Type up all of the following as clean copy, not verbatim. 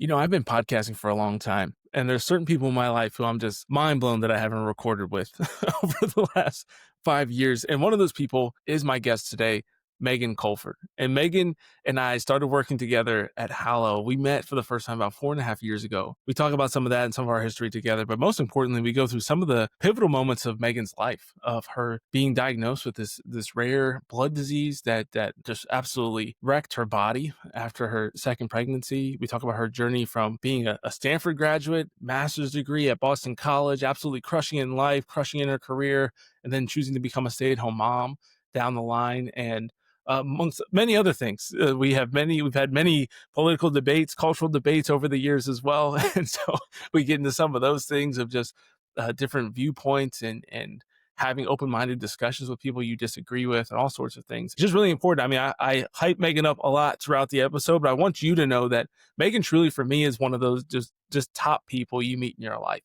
I've been podcasting for a long time, and there's certain people in my life who I'm just mind blown that I haven't recorded with over the last 5 years. And one of those people is my guest today, Megan Colford. And Megan and I started working together at Hallow. We met for the first time about 4.5 years ago. We talk about some of that and some of our history together, but most importantly, we go through some of the pivotal moments of Megan's life, of her being diagnosed with this rare blood disease that just absolutely wrecked her body after her second pregnancy. We talk about her journey from being a Stanford graduate, master's degree at Boston College, absolutely crushing it in life, crushing it in her career, and then choosing to become a stay-at-home mom down the line. And amongst many other things, we've had many political debates, cultural debates over the years as well. And so we get into some of those things of just different viewpoints and having open-minded discussions with people you disagree with and all sorts of things. It's just really important. I mean, I hype Megan up a lot throughout the episode, but I want you to know that Megan truly for me is one of those just top people you meet in your life.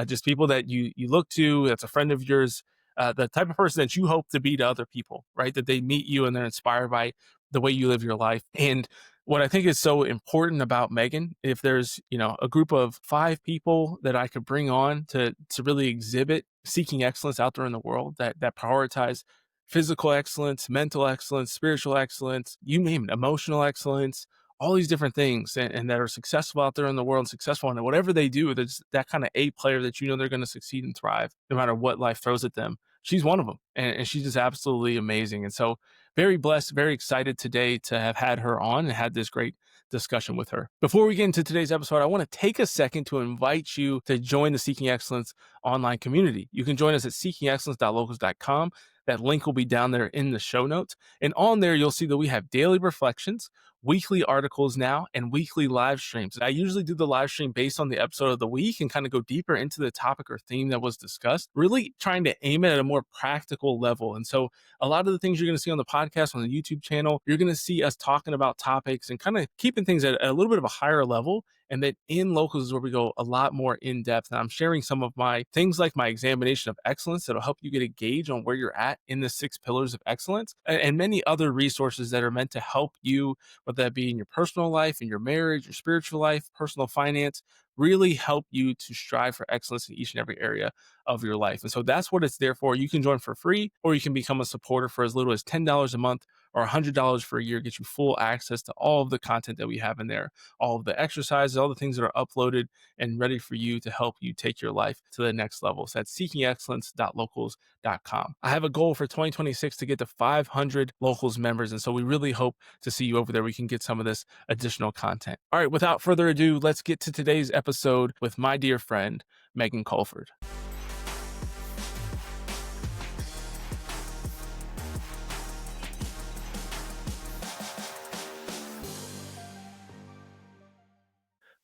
Just people that you look to, that's a friend of yours, the type of person that you hope to be to other people, right? That they meet you and they're inspired by the way you live your life. And what I think is so important about Megan, if there's, a group of 5 people that I could bring on to really exhibit seeking excellence out there in the world that prioritize physical excellence, mental excellence, spiritual excellence, you name it, emotional excellence, all these different things and that are successful out there in the world and successful in whatever they do, there's that kind of A player that they're going to succeed and thrive no matter what life throws at them. She's one of them, and she's just absolutely amazing. And so very blessed, very excited today to have had her on and had this great discussion with her. Before we get into today's episode, I want to take a second to invite you to join the Seeking Excellence online community. You can join us at seekingexcellence.locals.com. That link will be down there in the show notes. And on there, you'll see that we have daily reflections, weekly articles now, and weekly live streams. I usually do the live stream based on the episode of the week and kind of go deeper into the topic or theme that was discussed, really trying to aim it at a more practical level. And so a lot of the things you're going to see on the podcast, on the YouTube channel, you're going to see us talking about topics and kind of keeping things at a little bit of a higher level. And then in Locals is where we go a lot more in depth. And I'm sharing some of my things like my examination of excellence that'll help you get a gauge on where you're at in the 6 pillars of excellence and many other resources that are meant to help you, whether that be in your personal life, in your marriage, your spiritual life, personal finance, really help you to strive for excellence in each and every area of your life. And so that's what it's there for. You can join for free, or you can become a supporter for as little as $10 a month or $100 for a year, get you full access to all of the content that we have in there, all of the exercises, all the things that are uploaded and ready for you to help you take your life to the next level. So that's seekingexcellence.locals.com. I have a goal for 2026 to get to 500 Locals members. And so we really hope to see you over there. We can get some of this additional content. All right, without further ado, let's get to today's episode with my dear friend, Megan Colford.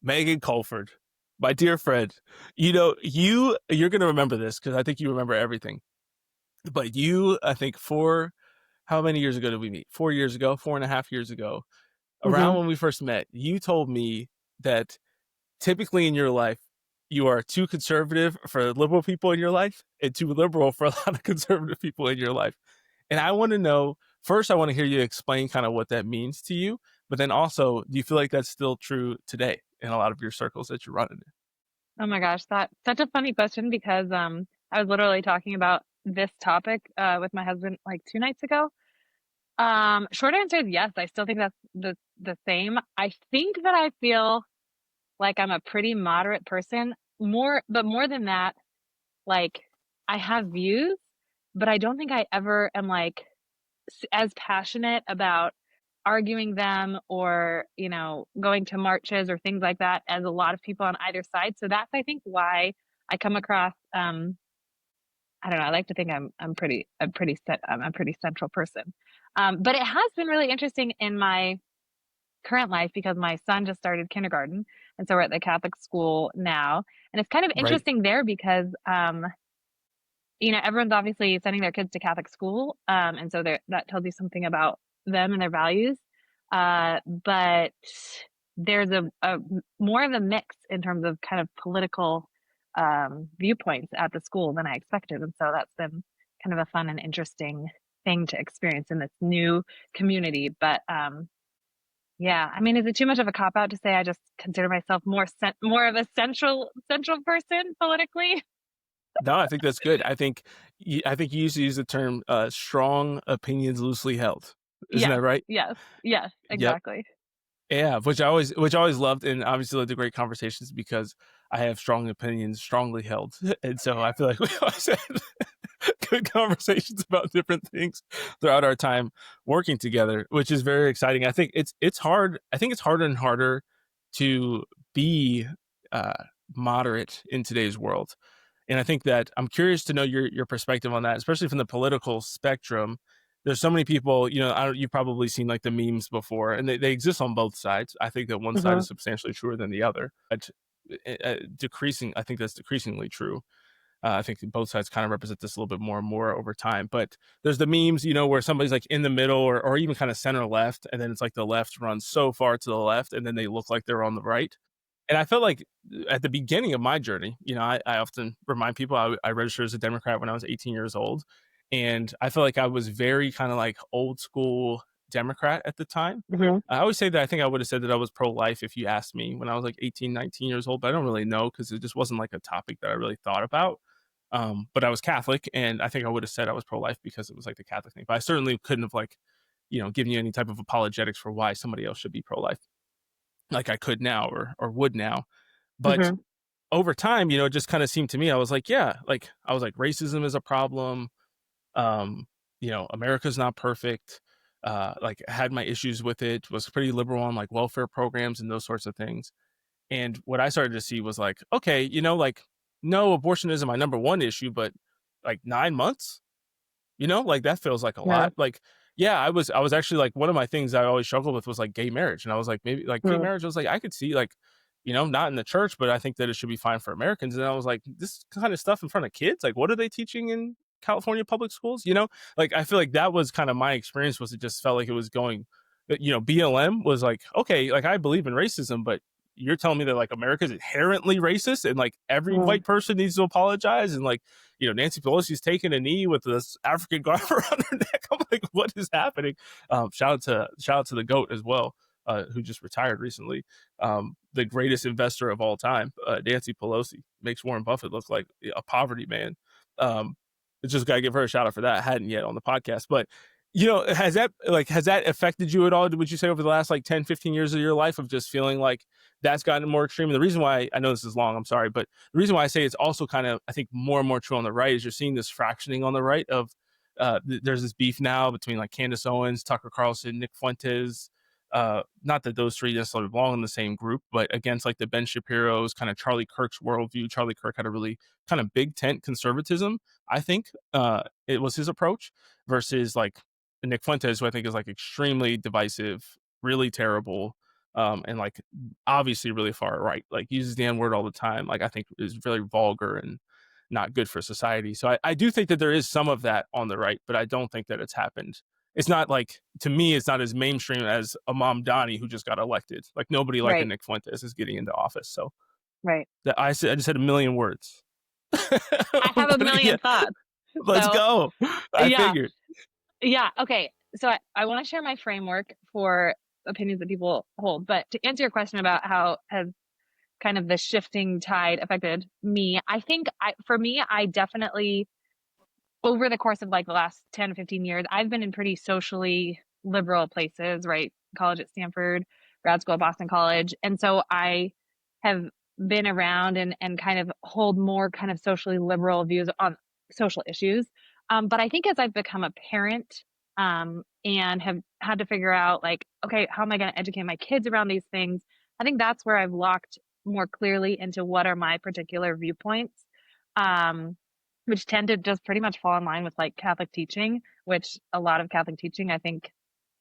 Megan Colford, my dear friend, you're going to remember this because I think you remember everything. But I think how many years ago did we meet? 4 years ago, 4.5 years ago, around when we first met, you told me that typically in your life, you are too conservative for liberal people in your life and too liberal for a lot of conservative people in your life. And I want to know, first, I want to hear you explain kind of what that means to you. But then also, do you feel like that's still true today in a lot of your circles that you're running in? Oh my gosh, that's such a funny question because I was literally talking about this topic with my husband like 2 nights ago. Short answer is yes, I still think that's the same. I think that I feel like I'm a pretty moderate person. More than that, like I have views, but I don't think I ever am like as passionate about arguing them or, going to marches or things like that as a lot of people on either side. So that's, I think, why I come across, I don't know. I like to think I'm a pretty central person. But it has been really interesting in my current life because my son just started kindergarten. And so we're at the Catholic school now. And it's kind of Right. interesting there because, everyone's obviously sending their kids to Catholic school. And so that tells you something about them and their values. But there's a more of a mix in terms of kind of political viewpoints at the school than I expected. And so that's been kind of a fun and interesting thing to experience in this new community. But Yeah. I mean, is it too much of a cop out to say I just consider myself more of a central person politically? No, I think that's good. I think you used to use the term strong opinions loosely held. Isn't Yes. that right? Yes. Yes. Yep. Exactly. Yeah, which I always loved, and obviously led to great conversations because I have strong opinions, strongly held, and so I feel like we always had good conversations about different things throughout our time working together, which is very exciting. I think it's hard. I think it's harder and harder to be uh, moderate in today's world, and I think that I'm curious to know your perspective on that, especially from the political spectrum. There's so many people, you've probably seen like the memes before, and they exist on both sides. I think that one side Hmm. is substantially truer than the other. But decreasing, I think that's decreasingly true. I think both sides kind of represent this a little bit more and more over time. But there's the memes, where somebody's like in the middle or even kind of center left, and then it's like the left runs so far to the left, and then they look like they're on the right. And I felt like at the beginning of my journey, I often remind people I registered as a Democrat when I was 18 years old. And I feel like I was very kind of like old school Democrat at the time. Hmm. I always say that I think I would have said that I was pro life if you asked me when I was like 18, 19 years old, but I don't really know because it just wasn't like a topic that I really thought about. But I was Catholic, and I think I would have said I was pro life because it was like the Catholic thing. But I certainly couldn't have like, given you any type of apologetics for why somebody else should be pro life like I could now or would now. But Hmm. over time, it just kind of seemed to me, I was like, yeah, like I was like, racism is a problem. Um, America's not perfect. Like I had my issues with it, was pretty liberal on like welfare programs and those sorts of things. And what I started to see was like, okay, like no, abortion isn't my number one issue, but like 9 months, like that feels like a Yeah. lot. Like, yeah, I was actually like one of my things I always struggled with was like gay marriage. And I was like, maybe like gay Mm. marriage, I was like, I could see like, not in the church, but I think that it should be fine for Americans. And I was like, this kind of stuff in front of kids, like what are they teaching in California public schools? Like I feel like that was kind of my experience was it just felt like it was going, BLM was like, okay, like I believe in racism, but you're telling me that like America's inherently racist and like every Mm. white person needs to apologize and like Nancy Pelosi's taking a knee with this African garter around her neck. I'm like, what is happening? Shout out to the goat as well, who just retired recently. The greatest investor of all time, Nancy Pelosi, makes Warren Buffett look like a poverty man. Um, just gotta give her a shout out for that. I hadn't yet on the podcast, but has that affected you at all? Would you say over the last like 10, 15 years of your life of just feeling like that's gotten more extreme? And the reason why I know this is long, I'm sorry, but the reason why I say it's also kind of, I think, more and more true on the right is you're seeing this fractioning on the right of there's this beef now between like Candace Owens, Tucker Carlson, Nick Fuentes. Not that those three necessarily belong in the same group, but against like the Ben Shapiro's kind of Charlie Kirk's worldview. Charlie Kirk had a really kind of big tent conservatism. I think it was his approach versus like Nick Fuentes, who I think is like extremely divisive, really terrible, and like obviously really far right. Like uses the N word all the time. Like I think is very vulgar and not good for society. So I do think that there is some of that on the right, but I don't think that it's happened. It's not like to me, it's not as mainstream as Imam Donnie who just got elected. Like nobody like a Right. Nick Fuentes is getting into office. So Right. I just had a million words. I have a Yeah, million thoughts. let's So go. I yeah. figured. Yeah. Okay. So I want to share my framework for opinions that people hold. But to answer your question about how has kind of the shifting tide affected me, I think for me, I definitely over the course of like the last 10 15 years, I've been in pretty socially liberal places, right? College at Stanford, grad school at Boston College. And so I have been around and kind of hold more kind of socially liberal views on social issues. But I think as I've become a parent and have had to figure out, like, okay, how am I going to educate my kids around these things? I think that's where I've locked more clearly into what are my particular viewpoints. Um, which tend to just pretty much fall in line with like Catholic teaching, which a lot of Catholic teaching I think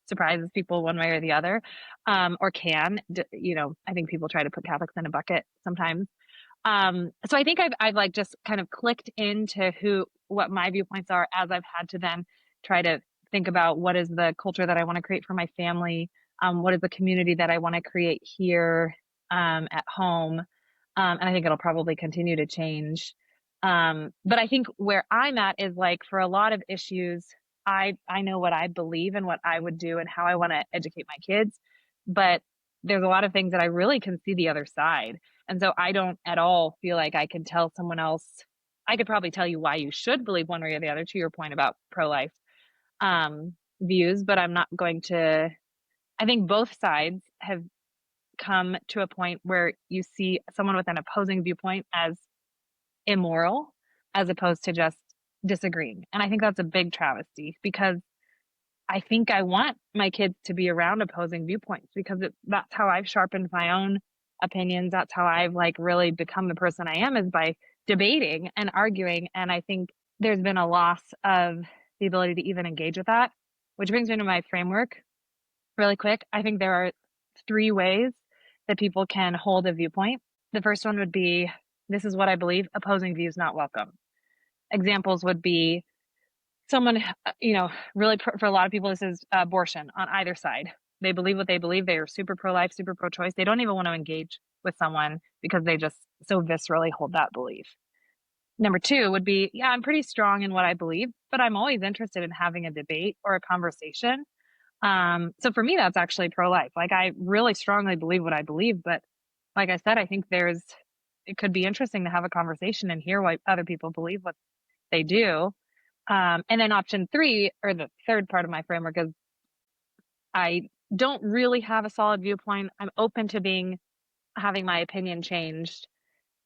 surprises people one way or the other, or can. I think people try to put Catholics in a bucket sometimes. So I think I've like just kind of clicked into what my viewpoints are as I've had to then try to think about what is the culture that I want to create for my family, what is the community that I want to create here at home, and I think it'll probably continue to change. But I think where I'm at is like for a lot of issues, I know what I believe and what I would do and how I want to educate my kids. but there's a lot of things that I really can see the other side. And so I don't at all feel like I can tell someone else. I could probably tell you why you should believe one way or the other, to your point about pro-life views, but I'm not going to. I think both sides have come to a point where you see someone with an opposing viewpoint as immoral as opposed to just disagreeing. And I think that's a big travesty because I think I want my kids to be around opposing viewpoints because that's how I've sharpened my own opinions. That's how I've like really become the person I am, is by debating and arguing. And I think there's been a loss of the ability to even engage with that, which brings me to my framework really quick. I think there are three ways that people can hold a viewpoint. The first one would be, this is what I believe, opposing views not welcome. Examples would be someone, really for a lot of people, this is abortion on either side. They believe what they believe. They are super pro-life, super pro-choice. They don't even want to engage with someone because they just so viscerally hold that belief. Number two would be, yeah, I'm pretty strong in what I believe, but I'm always interested in having a debate or a conversation. So for me, that's actually pro-life. Like I really strongly believe what I believe, but like I said, I think it could be interesting to have a conversation and hear what other people believe, what they do. And then option three, or the third part of my framework, is I don't really have a solid viewpoint. I'm open to having my opinion changed.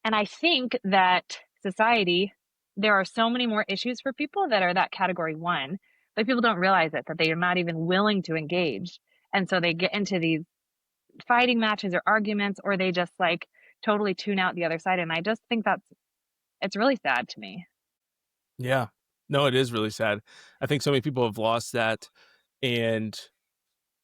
And I think that society, there are so many more issues for people that are that category one, but people don't realize it, that they are not even willing to engage. And so they get into these fighting matches or arguments, or they just like totally tune out the other side. And I just think it's really sad to me. Yeah. No, it is really sad. I think so many people have lost that, and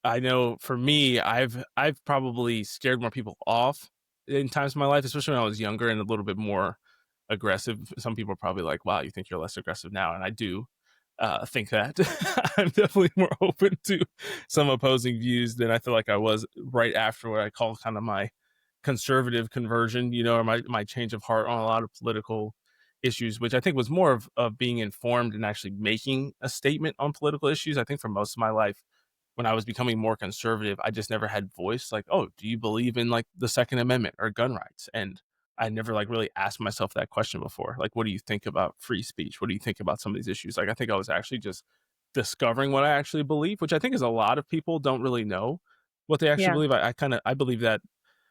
I know for me, I've probably scared more people off in times of my life, especially when I was younger and a little bit more aggressive. Some people are probably like, "Wow, you think you're less aggressive now?" And I do think that I'm definitely more open to some opposing views than I feel like I was right after what I call kind of my conservative conversion, or my change of heart on a lot of political issues, which I think was more of being informed and actually making a statement on political issues. I think for most of my life, when I was becoming more conservative, I just never had voice. Like, oh, do you believe in like the Second Amendment or gun rights? And I never like really asked myself that question before. Like, what do you think about free speech? What do you think about some of these issues? Like, I think I was actually just discovering what I actually believe, which I think is a lot of people don't really know what they actually Yeah. believe. I believe that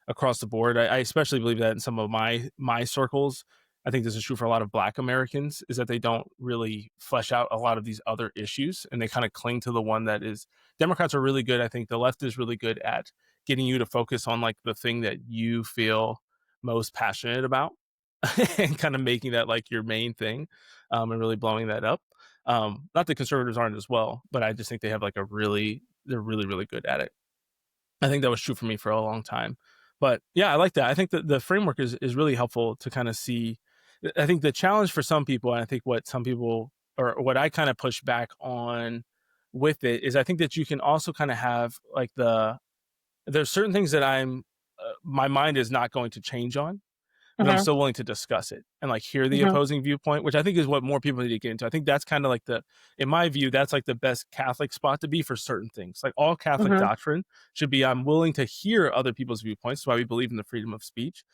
across the board. I especially believe that in some of my circles. I think this is true for a lot of Black Americans, is that they don't really flesh out a lot of these other issues, and they kind of cling to the one that is. Democrats are really good. I think the left is really good at getting you to focus on like the thing that you feel most passionate about, and kind of making that like your main thing, and really blowing that up. Not that conservatives aren't as well, but I just think they have like they're really really good at it. I think that was true for me for a long time. But yeah, I like that. I think that the framework is really helpful to kind of see. I think the challenge for some people, and I think what some people or what I kind of push back on with it is I think that you can also kind of have like there's certain things that my mind is not going to change on, but I'm Uh-huh. still willing to discuss it and like hear the Uh-huh. opposing viewpoint, which I think is what more people need to get into. I think that's kind of like in my view, that's like the best Catholic spot to be for certain things. Like all Catholic Uh-huh. doctrine should be, I'm willing to hear other people's viewpoints. That's why we believe in the freedom of speech,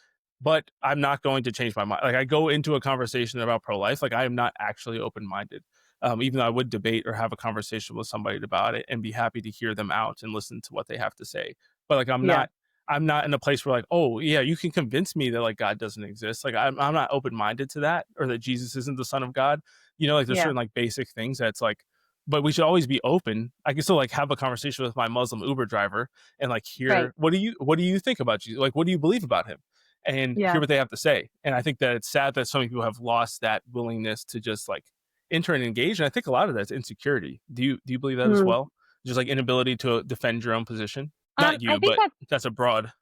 but I'm not going to change my mind. Like I go into a conversation about pro life, like I am not actually open minded. Even though I would debate or have a conversation with somebody about it and be happy to hear them out and listen to what they have to say. But like Yeah. I'm not in a place where like, oh yeah, you can convince me that like God doesn't exist. Like I'm not open minded to that, or that Jesus isn't the Son of God. Like there's Yeah. certain like basic things that's like, but we should always be open. I can still like have a conversation with my Muslim Uber driver and like Right. hear what do you think about Jesus? Like what do you believe about him? And hear Yeah. what they have to say. And I think that it's sad that so many people have lost that willingness to just like enter and engage. And I think a lot of that's insecurity. Do you believe that as Mm. well? Just like inability to defend your own position? Not I you, think but that's that's a broad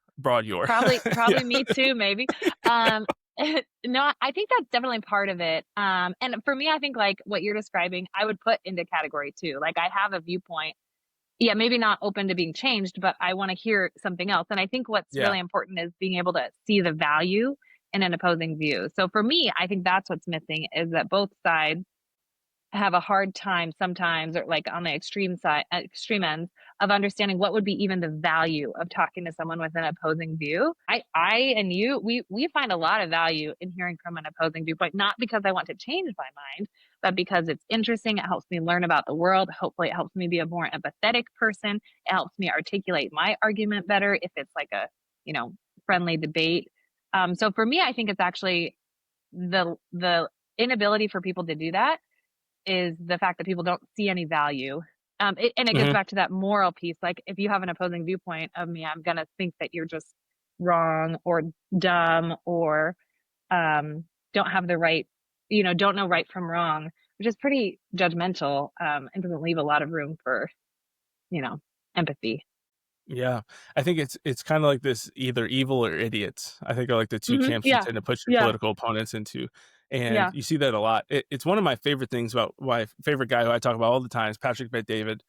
your. Yeah. probably me too, maybe. Um, no, I think that's definitely part of it. And for me, I think like what you're describing, I would put into category two. Like I have a viewpoint. Yeah, maybe not open to being changed, but I want to hear something else. And I think what's Yeah. really important is being able to see the value in an opposing view. So for me, I think that's what's missing, is that both sides have a hard time sometimes, or like on the extreme side, extreme ends of understanding what would be even the value of talking to someone with an opposing view. I and you, we find a lot of value in hearing from an opposing viewpoint, not because I want to change my mind, but because it's interesting. It helps me learn about the world. Hopefully, it helps me be a more empathetic person. It helps me articulate my argument better if it's like a, you know, friendly debate. So for me, I think it's actually the inability for people to do that is the fact that people don't see any value. And it goes Mhm. back to that moral piece. Like, if you have an opposing viewpoint of me, I'm gonna think that you're just wrong or dumb or don't have the right, you know, don't know right from wrong, which is pretty judgmental, and doesn't leave a lot of room for, you know, empathy. Yeah. I think it's kinda like this either evil or idiots, I think are like the 2 camps you Yeah. tend to put your Yeah. political opponents into, and Yeah. you see that a lot. It's one of my favorite things about my favorite guy who I talk about all the time is Patrick Bet-David,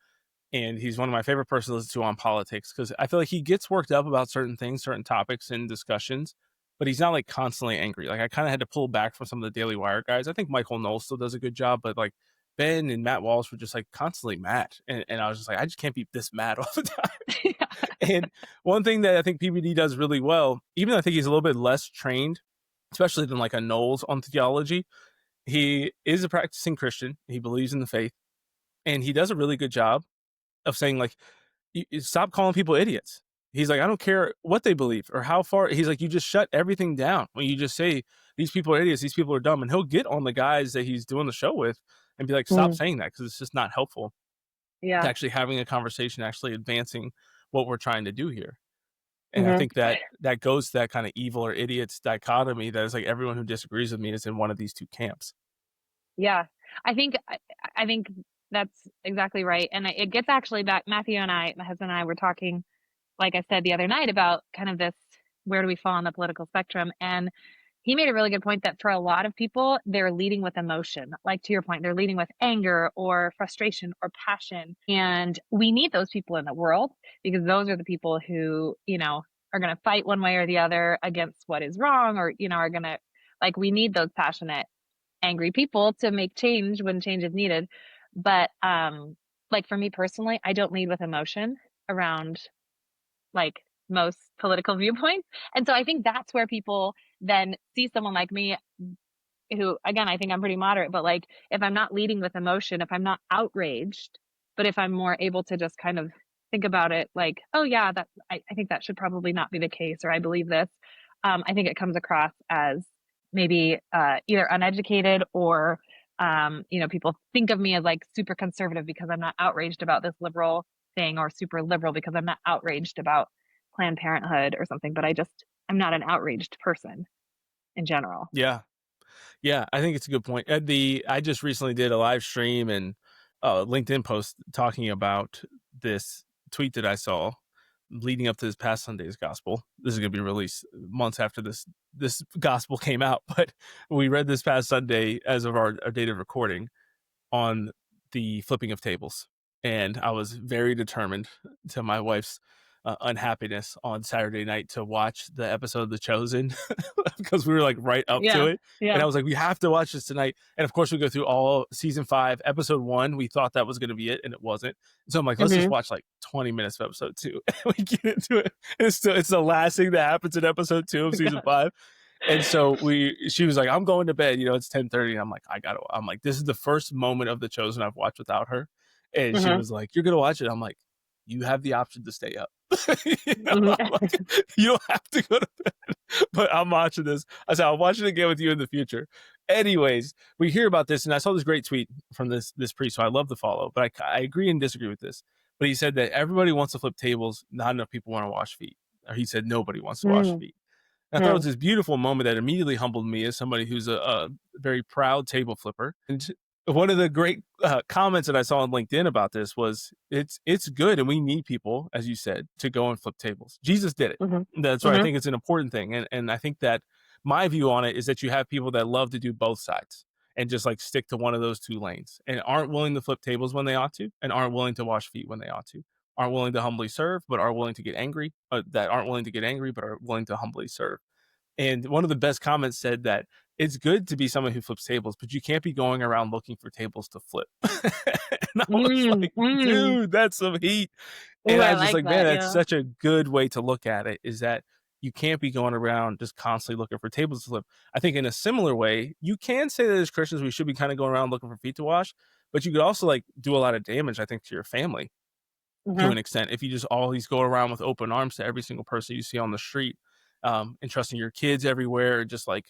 and he's one of my favorite persons to listen to on politics because I feel like he gets worked up about certain things, certain topics and discussions, but he's not like constantly angry. Like I kind of had to pull back from some of the Daily Wire guys. I think Michael Knowles still does a good job, but like Ben and Matt Walsh were just like constantly mad, and I was just like, I just can't be this mad all the time. And one thing that I think PBD does really well, even though I think he's a little bit less trained, especially than like a Knowles on theology, he is a practicing Christian. He believes in the faith, and he does a really good job of saying like, Stop calling people idiots." He's like, "I don't care what they believe or how far." He's like, "You just shut everything down when you just say these people are idiots, these people are dumb." And he'll get on the guys that he's doing the show with and be like, "Stop Mm, saying that because it's just not helpful to yeah. actually having a conversation, actually advancing what we're trying to do here." And I Hmm. think that that goes to that kind of evil or idiots dichotomy that is like everyone who disagrees with me is in one of these two camps. Yeah. I think I think that's exactly right. And it gets actually back. Matthew and I, my husband and I, were talking, like I said the other night, about kind of this, where do we fall on the political spectrum? And he made a really good point that for a lot of people, they're leading with emotion. Like, to your point, they're leading with anger or frustration or passion. And we need those people in the world, because those are the people who, you know, are going to fight one way or the other against what is wrong, or, you know, are going to, like, we need those passionate, angry people to make change when change is needed. But like, for me personally, I don't lead with emotion around like most political viewpoints. And so I think that's where people then see someone like me, who, again, I think I'm pretty moderate, but like, if I'm not leading with emotion, if I'm not outraged, but if I'm more able to just kind of think about it like, oh yeah, that I think that should probably not be the case, or I believe this, I think it comes across as maybe either uneducated, or you know, people think of me as like super conservative because I'm not outraged about this liberal thing, or super liberal because I'm not outraged about Planned Parenthood or something. But I'm not an outraged person in general. Yeah. Yeah, I think it's a good point. I just recently did a live stream and LinkedIn post talking about this tweet that I saw leading up to this past Sunday's gospel. This is going to be released months after this gospel came out, but we read this past Sunday as of our date of recording on the flipping of tables. And I was very determined, to my wife's unhappiness, on Saturday night to watch the episode of The Chosen because we were like right up to Yeah, it. And yeah. I was like, we have to watch this tonight. And of course, we go through all season 5, episode 1. We thought that was going to be it, and it wasn't. So I'm like, let's just Hmm. watch like 20 minutes of episode 2. And we get into it. And it's the last thing that happens in episode 2 of season 5. And so she was like, I'm going to bed, it's 10:30. And I'm like, this is the first moment of The Chosen I've watched without her. And she Hmm. was like, you're going to watch it. I'm like, you have the option to stay up. Hmm. I'm like, you don't have to go to bed, but I'm watching this. I said, I'll watch it again with you in the future. Anyways, we hear about this, and I saw this great tweet from this priest, so I love to follow, but I agree and disagree with this. But he said that everybody wants to flip tables, not enough people want to wash feet. Or he said nobody wants to wash Hmm. feet. And I thought it was this beautiful moment that immediately humbled me as somebody who's a very proud table flipper. And one of the great comments that I saw on LinkedIn about this was, it's good, and we need people, as you said, to go and flip tables. Jesus did it. Hmm. That's why I Hmm. think it's an important thing. And I think that my view on it is that you have people that love to do both sides and just like stick to one of those two lanes and aren't willing to flip tables when they ought to, and aren't willing to wash feet when they ought to, aren't willing to humbly serve, but are willing to get angry, that aren't willing to get angry, but are willing to humbly serve. And one of the best comments said that it's good to be someone who flips tables, but you can't be going around looking for tables to flip. And I was Mm, like, mm. dude, that's some heat. Ooh, And I I was just like like, man, that. that's Yeah. such a good way to look at it, is that you can't be going around just constantly looking for tables to flip. I think in a similar way, you can say that as Christians, we should be kind of going around looking for feet to wash, but you could also like do a lot of damage, I think, to your family to Hmm. an extent if you just always go around with open arms to every single person you see on the street, and trusting your kids everywhere, just like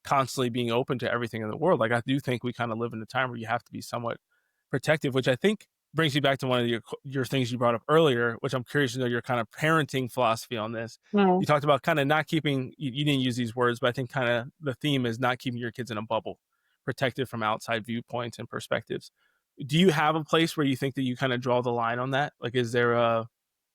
constantly being open to everything in the world. Like I do think we kind of live in a time where you have to be somewhat protective, which I think brings you back to one of your things you brought up earlier, which I'm curious to know your kind of parenting philosophy on this. Mm. You talked about kind of not keeping, you didn't use these words, but I think kind of the theme is not keeping your kids in a bubble, protected from outside viewpoints and perspectives. Do you have a place where you think that you kind of draw the line on that? Like, is there a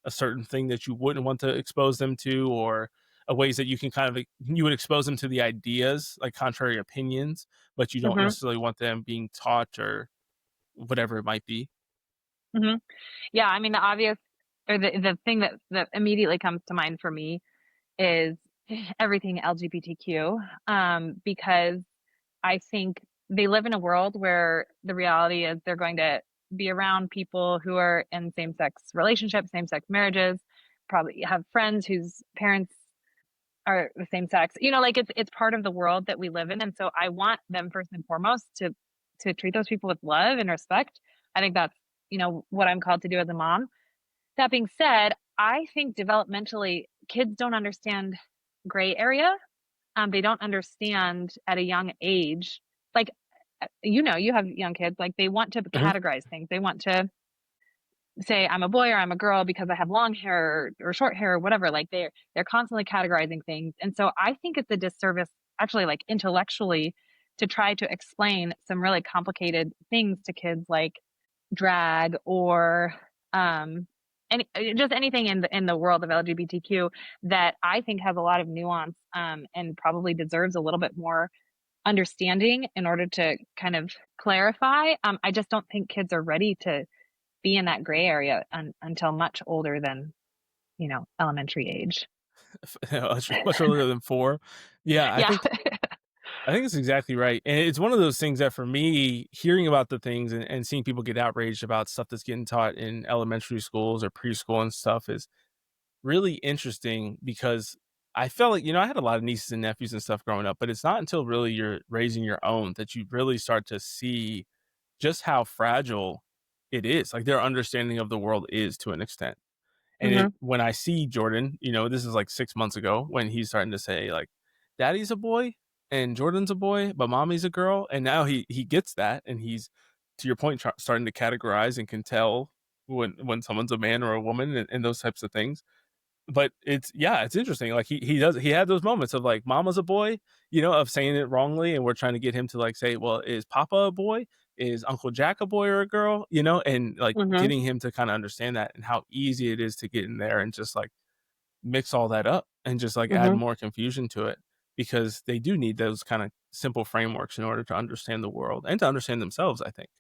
certain thing that you wouldn't want to expose them to, or ways that you can kind of you would expose them to the ideas, like contrary opinions, but you don't Hmm. necessarily want them being taught or whatever it might be? Hmm. Yeah, I mean, the obvious or the thing that immediately comes to mind for me is everything LGBTQ, because I think they live in a world where the reality is they're going to be around people who are in same-sex relationships, same-sex marriages, probably have friends whose parents are the same sex. Like it's part of the world that we live in, and so I want them first and foremost to treat those people with love and respect. I think that's what I'm called to do as a mom. That being said, I think developmentally kids don't understand gray area. They don't understand at a young age. Like you have young kids. Like they want to Mhm. categorize things. They want to say I'm a boy or I'm a girl because I have long hair or short hair or whatever. Like they're constantly categorizing things. And so I think it's a disservice actually like intellectually to try to explain some really complicated things to kids like drag or just anything in the world of LGBTQ that I think has a lot of nuance and probably deserves a little bit more understanding in order to kind of clarify. I just don't think kids are ready to be in that gray area until much older than, elementary age. Much earlier than 4. Yeah, Yeah. I think it's exactly right. And it's one of those things that for me, hearing about the things and seeing people get outraged about stuff that's getting taught in elementary schools or preschool and stuff is really interesting because I felt like, I had a lot of nieces and nephews and stuff growing up, but it's not until really you're raising your own that you really start to see just how fragile it is. Like their understanding of the world is to an extent. And Hmm. when I see Jordan, this is like 6 months ago when he's starting to say like, "Daddy's a boy and Jordan's a boy, but mommy's a girl," and now he gets that, and he's, to your point, starting to categorize and can tell when someone's a man or a woman and those types of things. But it's interesting. Like he had those moments of like mama's a boy, of saying it wrongly, and we're trying to get him to like say, well, is Papa a boy? Is Uncle Jack a boy or a girl? And like Hmm. getting him to kind of understand that and how easy it is to get in there and just like mix all that up and just like add Hmm. more confusion to it because they do need those kind of simple frameworks in order to understand the world and to understand themselves, I think.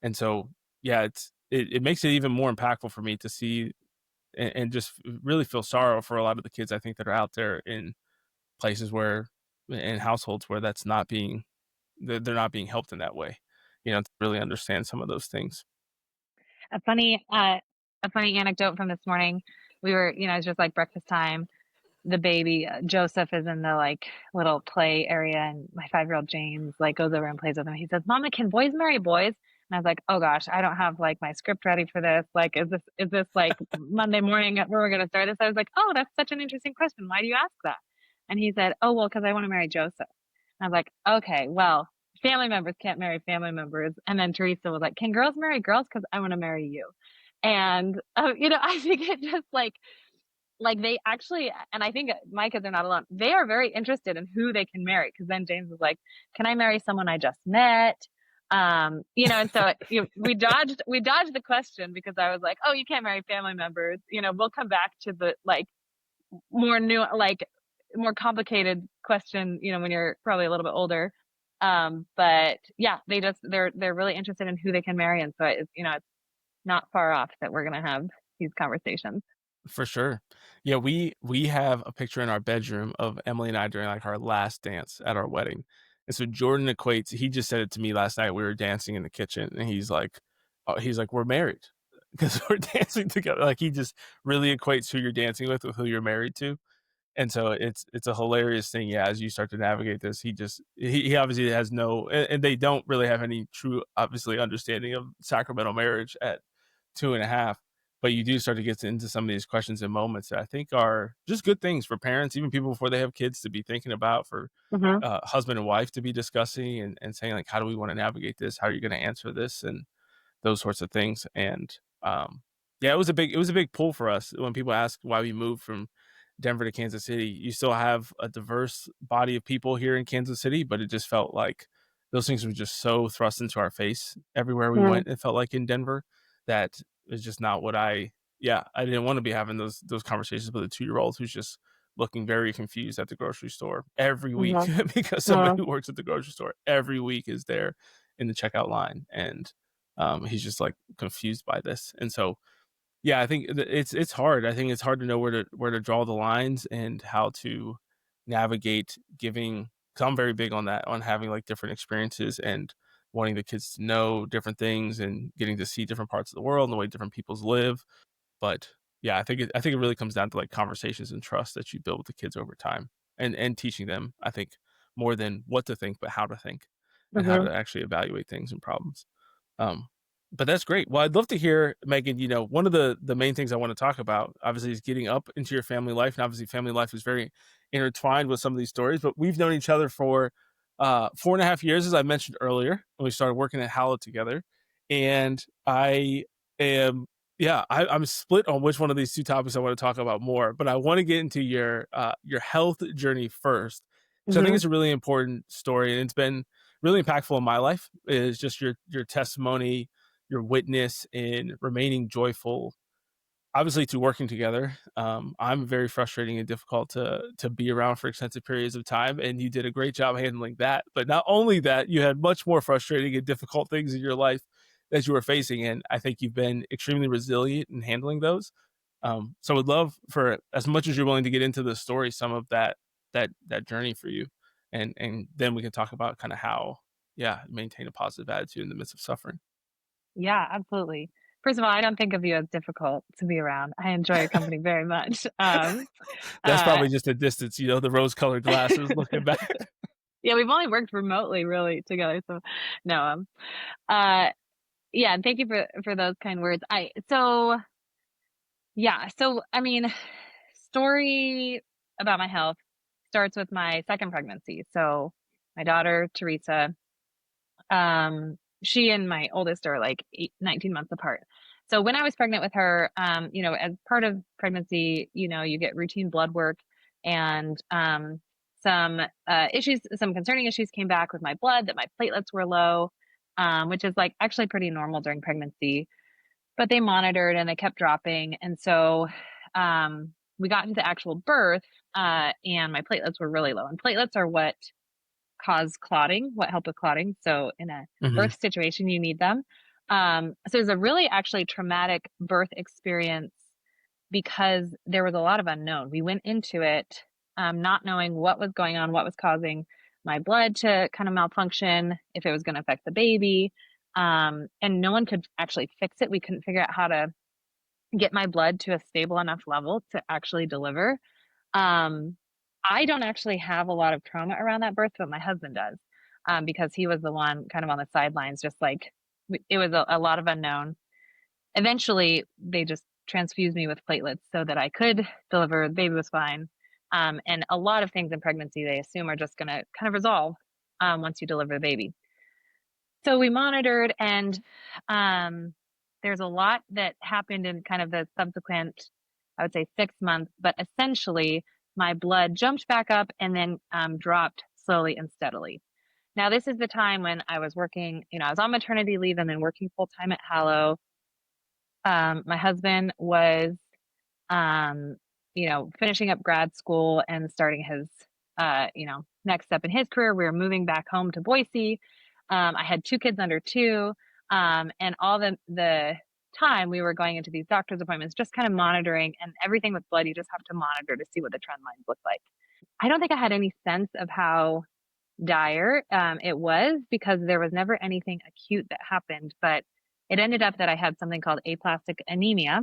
And so, yeah, it makes it even more impactful for me to see and just really feel sorrow for a lot of the kids I think that are out there in places where in households where that's not being they're not being helped in that way, to really understand some of those things. A funny, a funny anecdote from this morning. We were, it's just like breakfast time. The baby Joseph is in the like little play area, and my 5-year-old James like goes over and plays with him. He says, "Mama, can boys marry boys?" And I was like, "Oh gosh, I don't have like my script ready for this. Like, is this like Monday morning where we're gonna start this?" I was like, "Oh, that's such an interesting question. Why do you ask that?" And he said, "Oh, well, because I want to marry Joseph." And I was like, "Okay, well, family members can't marry family members." And then Teresa was like, "Can girls marry girls? Because I want to marry you." And I think it just like they actually, and I think my kids are not alone. They are very interested in who they can marry because then James was like, "Can I marry someone I just met?" And so we dodged the question because I was like, "Oh, you can't marry family members." We'll come back to the like more new, like more complicated question. When you're probably a little bit older. But yeah, they're really interested in who they can marry, and so it's not far off that we're gonna have these conversations. For sure. Yeah, we have a picture in our bedroom of Emily and I during like our last dance at our wedding. And so Jordan equates he just said it to me last night, we were dancing in the kitchen, and he's like, "We're married because 'cause we're dancing together." Like, he just really equates who you're dancing with who you're married to. And so it's a hilarious thing, yeah, as you start to navigate this, he obviously has no and they don't really have any true, obviously, understanding of sacramental marriage at 2.5, but you do start to get into some of these questions and moments that I think are just good things for parents, even people before they have kids to be thinking about, for, Mhm. husband and wife to be discussing and saying, like, "How do we wanna navigate this? How are you gonna answer this?" And those sorts of things. And yeah, it was a big pull for us when people ask why we moved from Denver to Kansas City. You still have a diverse body of people here in Kansas City, but it just felt like those things were just so thrust into our face everywhere we Mm. went. It felt like in Denver that is just not what I. Yeah, I didn't want to be having those conversations with a 2 year old who's just looking very confused at the grocery store every week Mhm. because somebody Mhm. who works at the grocery store every week is there in the checkout line, and he's just like confused by this. And so, yeah, I think it's hard. I think it's hard to know where to draw the lines and how to navigate giving. Cause I'm very big on that, on having like different experiences and wanting the kids to know different things and getting to see different parts of the world and the way different peoples live. But yeah, I think it really comes down to like conversations and trust that you build with the kids over time, and teaching them. I think more than what to think, but how to think and how Mhm. to actually evaluate things and problems. Um, but that's great. Well, I'd love to hear, Megan, one of the main things I want to talk about, obviously, is getting up into your family life. And obviously, family life is very intertwined with some of these stories, but we've known each other for 4.5 years, as I mentioned earlier, when we started working at Hallow together. And I am, yeah, I'm split on which one of these two topics I want to talk about more, but I want to get into your health journey first. So I think Mhm. it's a really important story, and it's been really impactful in my life, is just your testimony, your witness in remaining joyful, obviously, to working together. I'm very frustrating and difficult to be around for extensive periods of time, and you did a great job handling that. But not only that, you had much more frustrating and difficult things in your life that you were facing, and I think you've been extremely resilient in handling those. So, I would love, for as much as you're willing to get into the story, some of that journey for you, and then we can talk about kind of how, yeah, maintain a positive attitude in the midst of suffering. Yeah, absolutely. First of all, I don't think of you as difficult to be around. I enjoy your company very much. That's Uh probably just a distance, the rose-colored glasses looking back. yeah, we've only worked remotely really together, so no, uh, yeah, and thank you for those kind words. Yeah, so I mean, story about my health starts with my second pregnancy. So my daughter Teresa, she and my oldest are like 19 months apart. So when I was pregnant with her, as part of pregnancy, you get routine blood work, and some some concerning issues came back with my blood, that my platelets were low, which is like actually pretty normal during pregnancy, but they monitored and they kept dropping. And so we got into actual birth, and my platelets were really low. And platelets are what cause clotting, what help with clotting. So in a Mhm, birth situation, you need them. So it was a really actually traumatic birth experience because there was a lot of unknown. We went into it not knowing what was going on, what was causing my blood to kind of malfunction, if it was going to affect the baby. And no one could actually fix it. We couldn't figure out how to get my blood to a stable enough level to actually deliver. Um, I don't actually have a lot of trauma around that birth, but my husband does, because he was the one kind of on the sidelines, just like it was a lot of unknown. Eventually, they just transfused me with platelets so that I could deliver. The baby was fine. And a lot of things in pregnancy they assume are just going to kind of resolve once you deliver the baby. So we monitored, and um, there's a lot that happened in kind of the subsequent, I would say, 6 months, but essentially my blood jumped back up and then dropped slowly and steadily. Now, this is the time when I was working, I was on maternity leave and then working full time at Hallow. My husband was, um, finishing up grad school and starting his, next step in his career. We were moving back home to Boise. I had two kids under two, and all the time we were going into these doctor's appointments, just kind of monitoring, and everything with blood, you just have to monitor to see what the trend lines look like. I don't think I had any sense of how dire it was, because there was never anything acute that happened, but it ended up that I had something called aplastic anemia,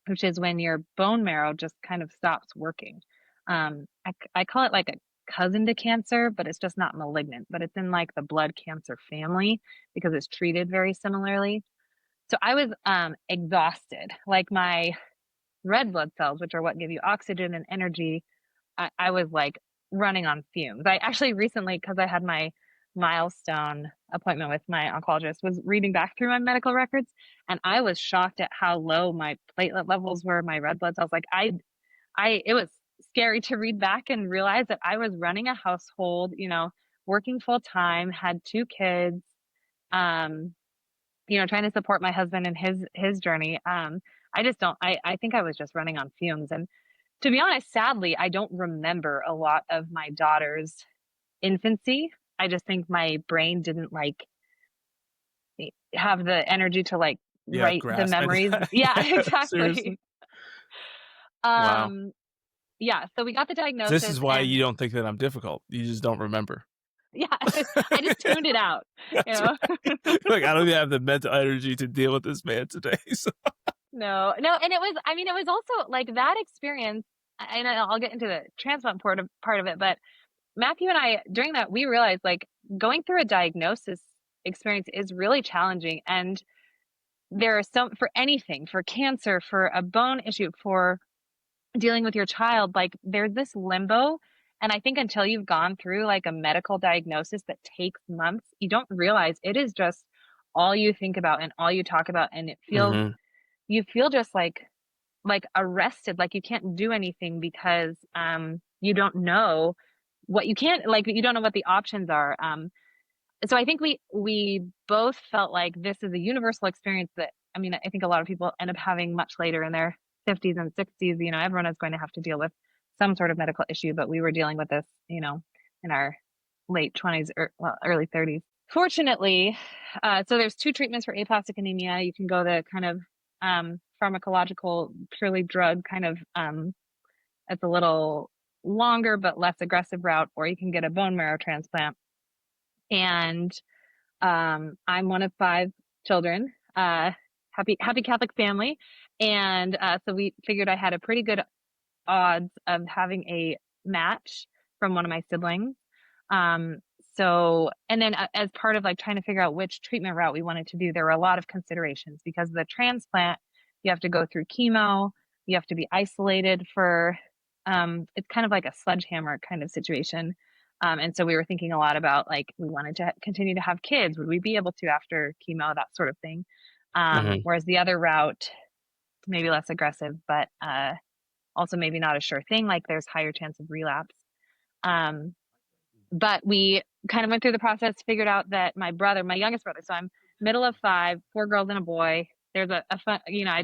which is when your bone marrow just kind of stops working. I call it like a cousin to cancer, but it's just not malignant, but it's in like the blood cancer family because it's treated very similarly. So I was exhausted. Like my red blood cells, which are what give you oxygen and energy, I was like running on fumes. I actually recently, because I had my milestone appointment with my oncologist, was reading back through my medical records, and I was shocked at how low my platelet levels were, my red blood cells. Like it was scary to read back and realize that I was running a household, working full time, had two kids, um, trying to support my husband and his journey. I just don't. I think I was just running on fumes, and to be honest, sadly, I don't remember a lot of my daughter's infancy. I just think my brain didn't like have the energy to like Yeah, write the grasp it. memories. Yeah, Yeah, seriously. exactly. Wow. Um, yeah, so we got the This diagnosis is why and you don't think that I'm difficult. You just don't remember. yeah, I just tuned it out, you That's know. right. Like, I don't even have the mental energy to deal with this man today, so No, no, and I mean, it was also like that experience, and I'll get into the transplant part of it, but Matthew and I, during that, we realized like going through a diagnosis experience is really challenging. And there are some, for anything, for cancer, for a bone issue, for dealing with your child, like there's this limbo. And I think until you've gone through like a medical diagnosis that takes months, you don't realize it is just all you think about and all you talk about. And Mhm, you feel just like arrested, like you can't do anything because you don't know what you can't, like you don't know what the options are. So I think we both felt like this is a universal experience that, I mean, I think a lot of people end up having much later in their 50s and 60s. Everyone is going to have to deal with some sort of medical issue, but we were dealing with this, in our late 20s or well, early 30s. Fortunately, so there's two treatments for aplastic anemia. You can go the kind of pharmacological, purely drug kind of, it's a little longer but less aggressive route, or you can get a bone marrow transplant. And I'm one of five children, happy Catholic family. And so we figured I had a pretty good odds of having a match from one of my siblings. Um, and then as part of like trying to figure out which treatment route we wanted to do, there were a lot of considerations because the transplant, you have to go through chemo, you have to be isolated for, it's kind of like a sledgehammer kind of situation. And so we were thinking a lot about like, we wanted to continue to have kids. Would we be able to after chemo, that sort of thing? mhm, Whereas the other route, maybe less aggressive, but, also maybe not a sure thing, like there's higher chance of relapse. Um, but we kind of went through the process, figured out that my youngest brother, so I'm middle of five, four girls and a boy. There's a fun, I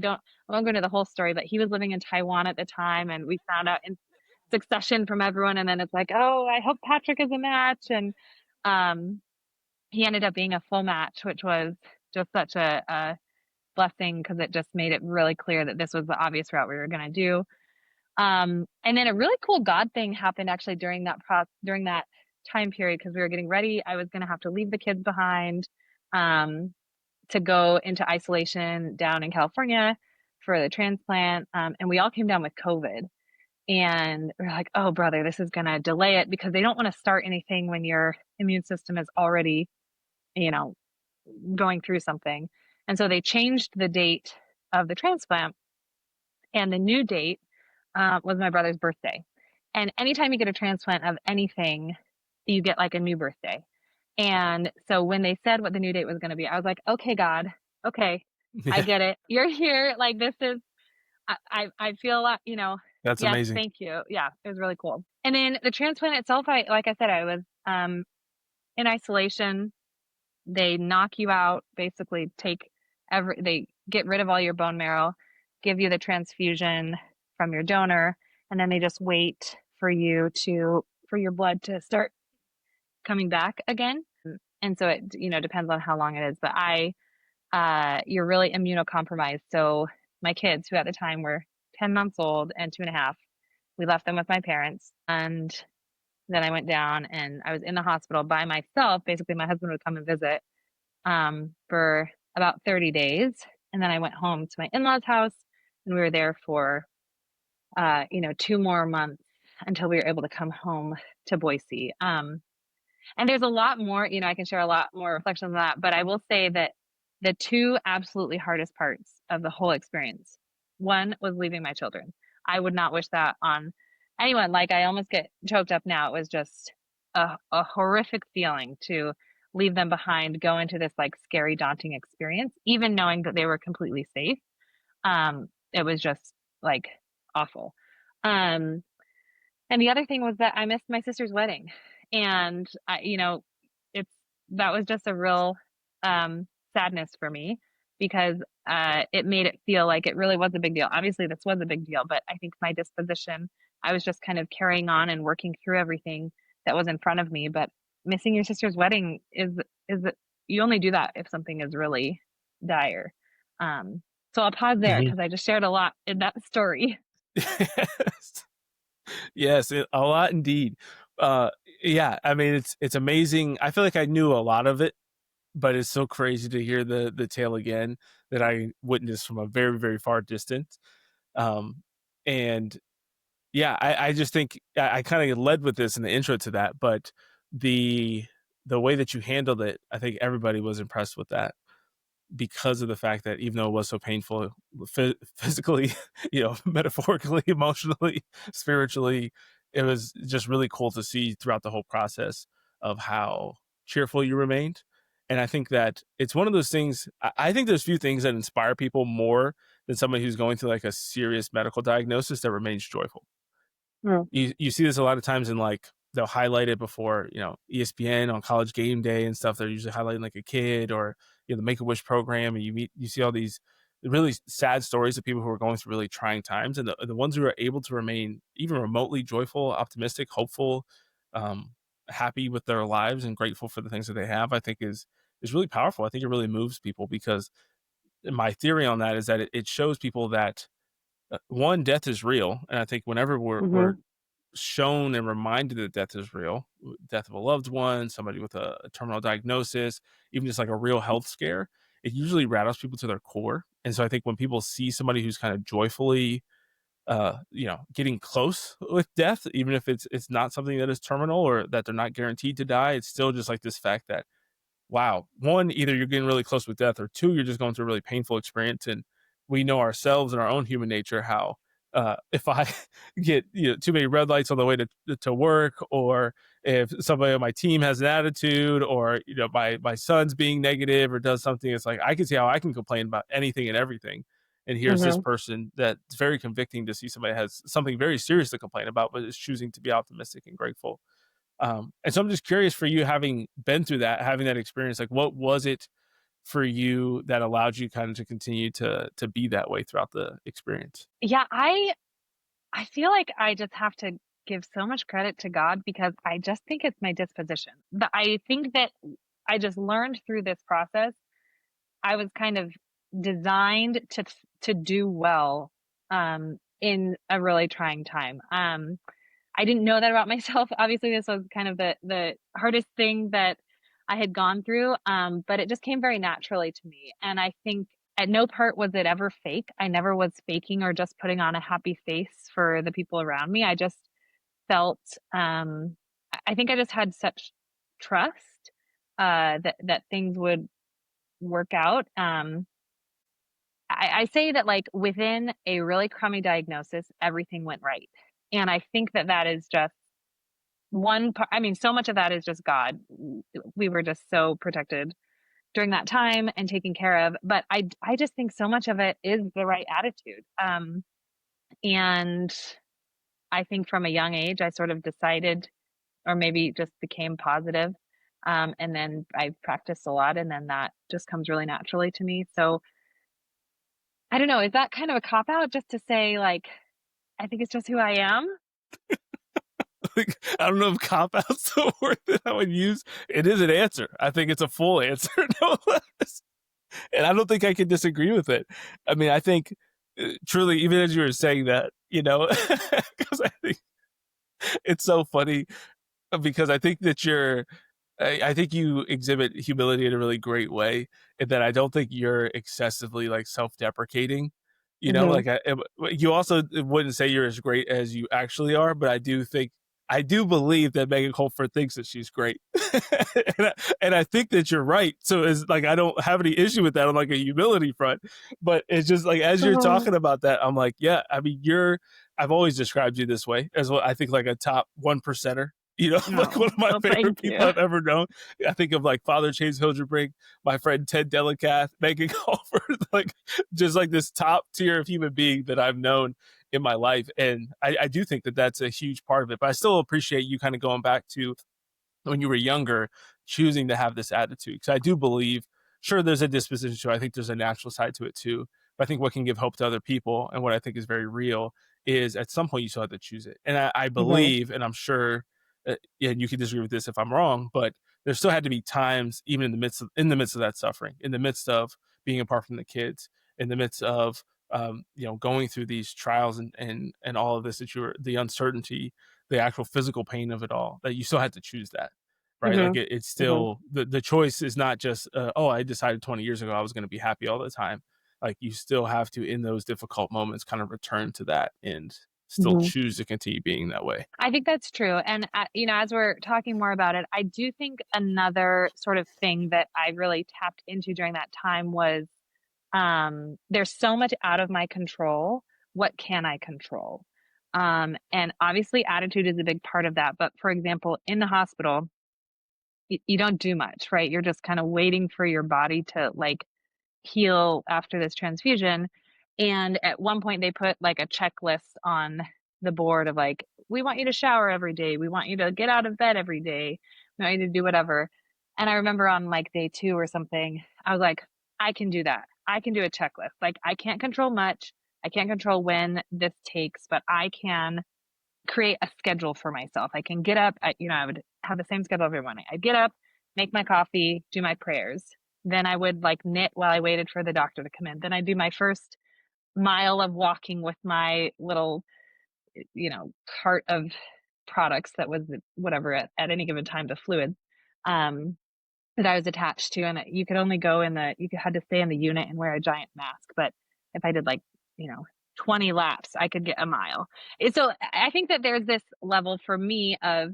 won't go into the whole story, but he was living in Taiwan at the time, and we found out in succession from everyone, and then it's like, oh, I hope Patrick is a match, and um, he ended up being a full match, which was just such a blessing because it just made it really clear that this was the obvious route we were going to do. And then a really cool God thing happened actually during that time period because we were getting ready. I was going to have to leave the kids behind um, to go into isolation down in California for the transplant. And we all came down with COVID. And we're like, oh, brother, this is going to delay it because they don't want to start anything when your immune system is already, you know, going through something. And so they changed the date of the transplant. And the new date was my brother's birthday. And anytime you get a transplant of anything, you get like a new birthday. And so when they said what the new date was going to be, I was like, okay, God, okay, I yeah, get it. You're here. Like this is, I feel like, that's yes, amazing. thank you. Yeah, it was really cool. And then the transplant itself, like I said, I was in isolation. They knock you out, basically they get rid of all your bone marrow, give you the transfusion from your donor, and then they just wait for for your blood to start coming back again. And so it, depends on how long it is. But you're really immunocompromised. So my kids, who at the time were 10 months old and 2.5, we left them with my parents. And Then I went down and I was in the hospital by myself. Basically, my husband would come and visit for about 30 days. And then I went home to my in-laws' house and we were there for, 2 more months until we were able to come home to Boise. And there's a lot more, I can share a lot more reflections on that, but I will say that the two absolutely hardest parts of the whole experience, one was leaving my children. I would not wish that on anyone. Like I almost get choked up now. It was just a horrific feeling to leave them behind, go into this like scary, daunting experience, even knowing that they were completely safe. It was just like awful. Um, and the other thing was that I missed my sister's wedding. And it's that was just a real sadness for me because it made it feel like it really was a big deal. Obviously, this was a big deal, but I think my disposition, I was just kind of carrying on and working through everything that was in front of me. But missing your sister's wedding is you only do that if something is really dire. Um, so I'll pause there Mhm. because I just shared a lot in that story. Yes. Yes, a lot indeed. Uh, yeah, I mean, it's amazing. I feel like I knew a lot of it, but it's so crazy to hear the tale again that I witnessed from a very, very far distance. Um, and yeah, I just think I kind of led with this in the intro to that, but the the way that you handled it, I think everybody was impressed with that because of the fact that even though it was so painful physically, metaphorically, emotionally, spiritually, it was just really cool to see throughout the whole process of how cheerful you remained. And I think that it's one of those things. I think there's few things that inspire people more than somebody who's going through like a serious medical diagnosis that remains joyful. Mm. You see this a lot of times in like they'll highlight it before ESPN on College Game Day and stuff. They're usually highlighting like a kid or the Make a Wish program, and you see all these really sad stories of people who are going through really trying times, and the ones who are able to remain even remotely joyful, optimistic, hopeful, um, happy with their lives, and grateful for the things that they have. I think is really powerful. I think it really moves people because my theory on that is that it shows people that one, death is real, and I think whenever we're Hmm. shown and reminded that death is real, death of a loved one, somebody with a terminal diagnosis, even just like a real health scare, it usually rattles people to their core. And so I think when people see somebody who's kind of joyfully, getting close with death, even if it's not something that is terminal or that they're not guaranteed to die, it's still just like this fact that wow, one, either you're getting really close with death, or two, you're just going through a really painful experience. And we know ourselves and our own human nature how if I get too many red lights on the way to work, or if somebody on my team has an attitude, or my son's being negative or does something, it's like I can see how I can complain about anything and everything. And here's this Hmm. person that's very convicting to see somebody has something very serious to complain about, but is choosing to be optimistic and grateful. And so I'm just curious for you, having been through that, having that experience, like what was it for you that allowed you kind of to continue to be that way throughout the experience? Yeah, I feel like I just have to give so much credit to God because I just think it's my disposition. I think that I just learned through this process. I was kind of designed to do well in a really trying time. I didn't know that about myself. Obviously, this was kind of the hardest thing that I had gone through, but it just came very naturally to me. And I think at no part was it ever fake. I never was faking or just putting on a happy face for the people around me. I just felt, I think I just had such trust that things would work out. I say that like within a really crummy diagnosis, everything went right. And I think that that is just one part. I mean, so much of that is just God. We were just so protected during that time and taken care of. But I just think so much of it is the right attitude. And I think from a young age, I sort of decided, or maybe just became positive. And then I practiced a lot, and then that just comes really naturally to me. So I don't know. Is that kind of a cop out just to say, like, I think it's just who I am? Like, I don't know if cop out's the word that I would use. It is an answer. I think it's a full answer, no less. And I don't think I can disagree with it. I mean, I think truly, even as you were saying that, because I think it's so funny because I think that I think you exhibit humility in a really great way, and that I don't think you're excessively like self-deprecating. You know, Hmm. like you also wouldn't say you're as great as you actually are, but I do believe that Megan Colford thinks that she's great, and I think that you're right. So it's like I don't have any issue with that on like a humility front, but it's just like as you're Oh, talking about that, I'm like, yeah, I mean, you're. I've always described you this way as what I think like a top 1%er. You know, like one no. of my Well, favorite thank people you. I've ever known. I think of like Father James Hildebrand, my friend Ted Delacath, Megan Colford, like just like this top tier of human being that I've known in my life. And I do think that that's a huge part of it. But I still appreciate you kind of going back to when you were younger, choosing to have this attitude. Because I do believe, sure, there's a disposition to it. I think there's a natural side to it too. But I think what can give hope to other people and what I think is very real is at some point you still have to choose it. And I Hmm. believe, and I'm sure, yeah, and you can disagree with this if I'm wrong, but there still had to be times, even in the midst of that suffering, in the midst of being apart from the kids, in the midst of going through these trials and all of this that you're the uncertainty, the actual physical pain of it all, that you still had to choose that, right? Hmm. Like it's Hmm. still the choice is not just oh, I decided 20 years ago I was going to be happy all the time. Like you still have to in those difficult moments kind of return to that and still Hmm. choose to continue being that way. I think that's true. And, as we're talking more about it, I do think another sort of thing that I really tapped into during that time was there's so much out of my control. What can I control? And obviously, attitude is a big part of that. But for example, in the hospital, you don't do much, right? You're just kind of waiting for your body to like heal after this transfusion. And at one point, they put like a checklist on the board of like, we want you to shower every day. We want you to get out of bed every day. We want you to do whatever. And I remember on like day two or something, I was like, I can do that. I can do a checklist. Like, I can't control much. I can't control when this takes, but I can create a schedule for myself. I can get up, I would have the same schedule every morning. I'd get up, make my coffee, do my prayers. Then I would like knit while I waited for the doctor to come in. Then I'd do my first mile of walking with my little, cart of products that was whatever at any given time, the fluid um, that I was attached to. And you could only go had to stay in the unit and wear a giant mask. But if I did like, you know, 20 laps, I could get a mile. So I think that there's this level for me of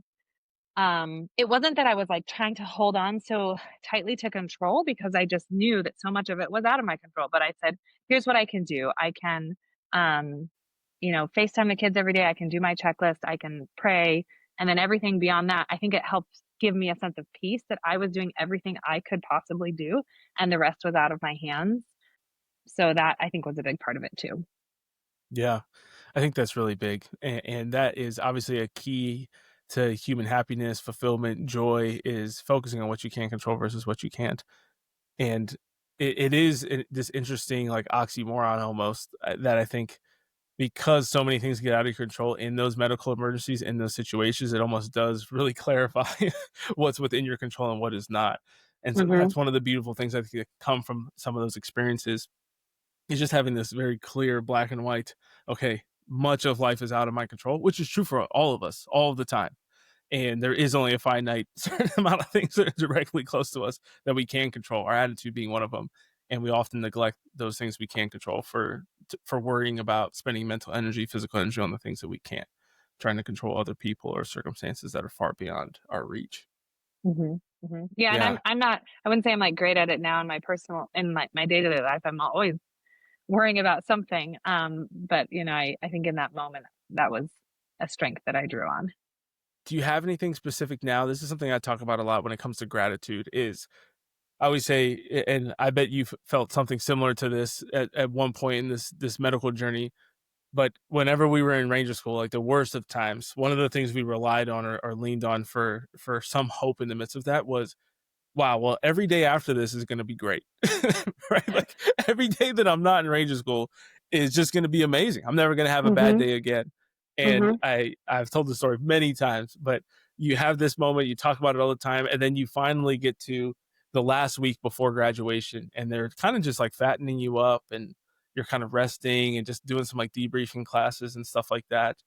it wasn't that I was like trying to hold on so tightly to control because I just knew that so much of it was out of my control. But I said, here's what I can do. I can, um, FaceTime the kids every day. I can do my checklist. I can pray. And then everything beyond that, I think it helps give me a sense of peace that I was doing everything I could possibly do and the rest was out of my hands. So that I think was a big part of it too. Yeah, I think that's really big, and that is obviously a key to human happiness, fulfillment, joy is focusing on what you can control versus what you can't. And it is this interesting like oxymoron almost that I think because so many things get out of control in those medical emergencies, in those situations, it almost does really clarify what's within your control and what is not. And so Hmm. that's one of the beautiful things I think that come from some of those experiences is just having this very clear black and white. Okay, much of life is out of my control, which is true for all of us all of the time. And there is only a finite certain amount of things that are directly close to us that we can control, our attitude being one of them. And we often neglect those things we can control for worrying about spending mental energy, physical energy on the things that we can't, trying to control other people or circumstances that are far beyond our reach. Hmm. Hmm. Yeah, and Yeah. I'm not. I wouldn't say I'm like great at it now in my personal in my day to day life. I'm always worrying about something. But I think in that moment that was a strength that I drew on. Do you have anything specific now? This is something I talk about a lot when it comes to gratitude is I always say, and I bet you've felt something similar to this at one point in this medical journey. But whenever we were in ranger school, like the worst of times, one of the things we relied on or leaned on for some hope in the midst of that was wow, well, every day after this is going to be great, right? Like every day that I'm not in ranger school is just going to be amazing. I'm never going to have a bad Mhm. day again. And Mhm. I've told the story many times, but you have this moment, you talk about it all the time, and then you finally get to the last week before graduation, and they're kind of just like fattening you up, and you're kind of resting and just doing some like debriefing classes and stuff like that.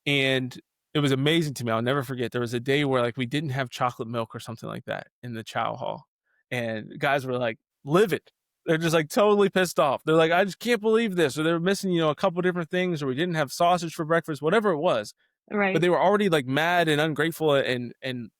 And it was amazing to me. I'll never forget. There was a day where like we didn't have chocolate milk or something like that in the chow hall, and guys were like livid. They're just like totally pissed off. They're like, I just can't believe this, or they were missing, a couple different things, or we didn't have sausage for breakfast, whatever it was. But Right. they were already like mad and ungrateful and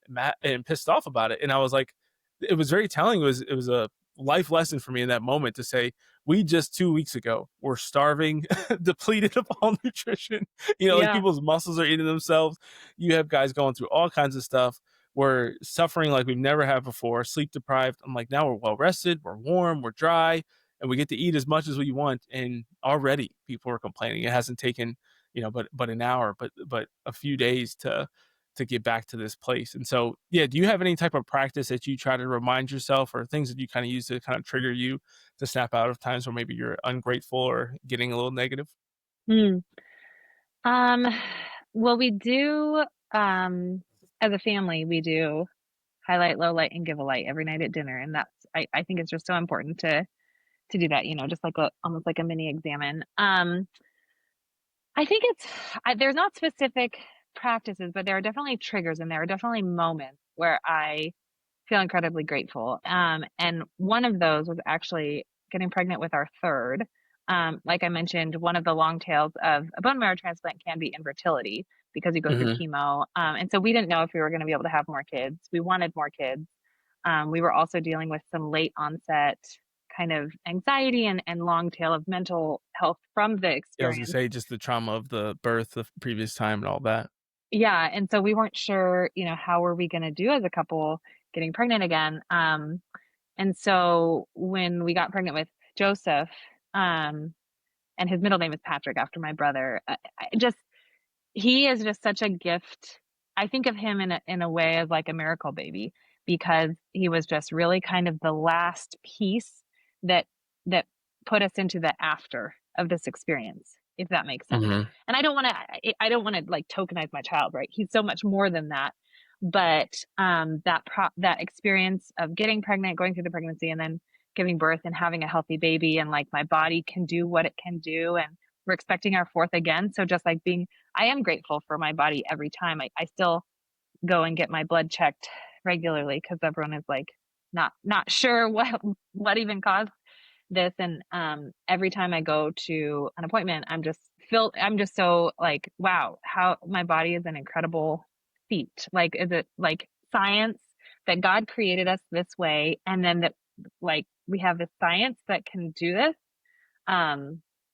mad and pissed off about it. And I was like, it was very telling. It was a life lesson for me in that moment to say, we just 2 weeks ago were starving, depleted of all nutrition. Like Yeah. people's muscles are eating themselves. You have guys going through all kinds of stuff. We're suffering like we've never had before, sleep deprived. I'm like, now we're well rested, we're warm, we're dry, and we get to eat as much as we want. And already people are complaining. It hasn't taken, but an hour, but a few days to get back to this place. And so, yeah, do you have any type of practice that you try to remind yourself, or things that you kind of use to kind of trigger you to snap out of times where maybe you're ungrateful or getting a little negative? Mm. Um, well, we do, um, as a family, we do highlight, low light, and give a light every night at dinner, and I think it's just so important to do that, just like almost like a mini examine. I think there's not specific practices, but there are definitely triggers and there are definitely moments where I feel incredibly grateful. And one of those was actually getting pregnant with our third. Like I mentioned, one of the long tails of a bone marrow transplant can be infertility because you go through Hmm. chemo. And so we didn't know if we were going to be able to have more kids. We wanted more kids. We were also dealing with some late onset kind of anxiety and long tail of mental health from the Yeah, I was gonna experience. say just the trauma of the birth the previous time and all that. Yeah, and so we weren't sure, how were we gonna do as a couple getting pregnant again. And so when we got pregnant with Joseph, um, and his middle name is Patrick after my brother, he is just such a gift. I think of him in a way as like a miracle baby because he was just really kind of the last piece that that put us into the after of this experience, if that makes sense. Hmm. And I don't want to like tokenize my child, right? He's so much more than that. But that experience of getting pregnant, going through the pregnancy, and then giving birth and having a healthy baby, and like my body can do what it can do, and we're expecting our fourth again. So just like being I am grateful for my body every time. I still go and get my blood checked regularly because everyone is like not sure what even caused this. And every time I go to an appointment, I'm just so like, wow, how my body is an incredible feat. Like, is it like science that God created us this way, and then that like we have this science that can do this?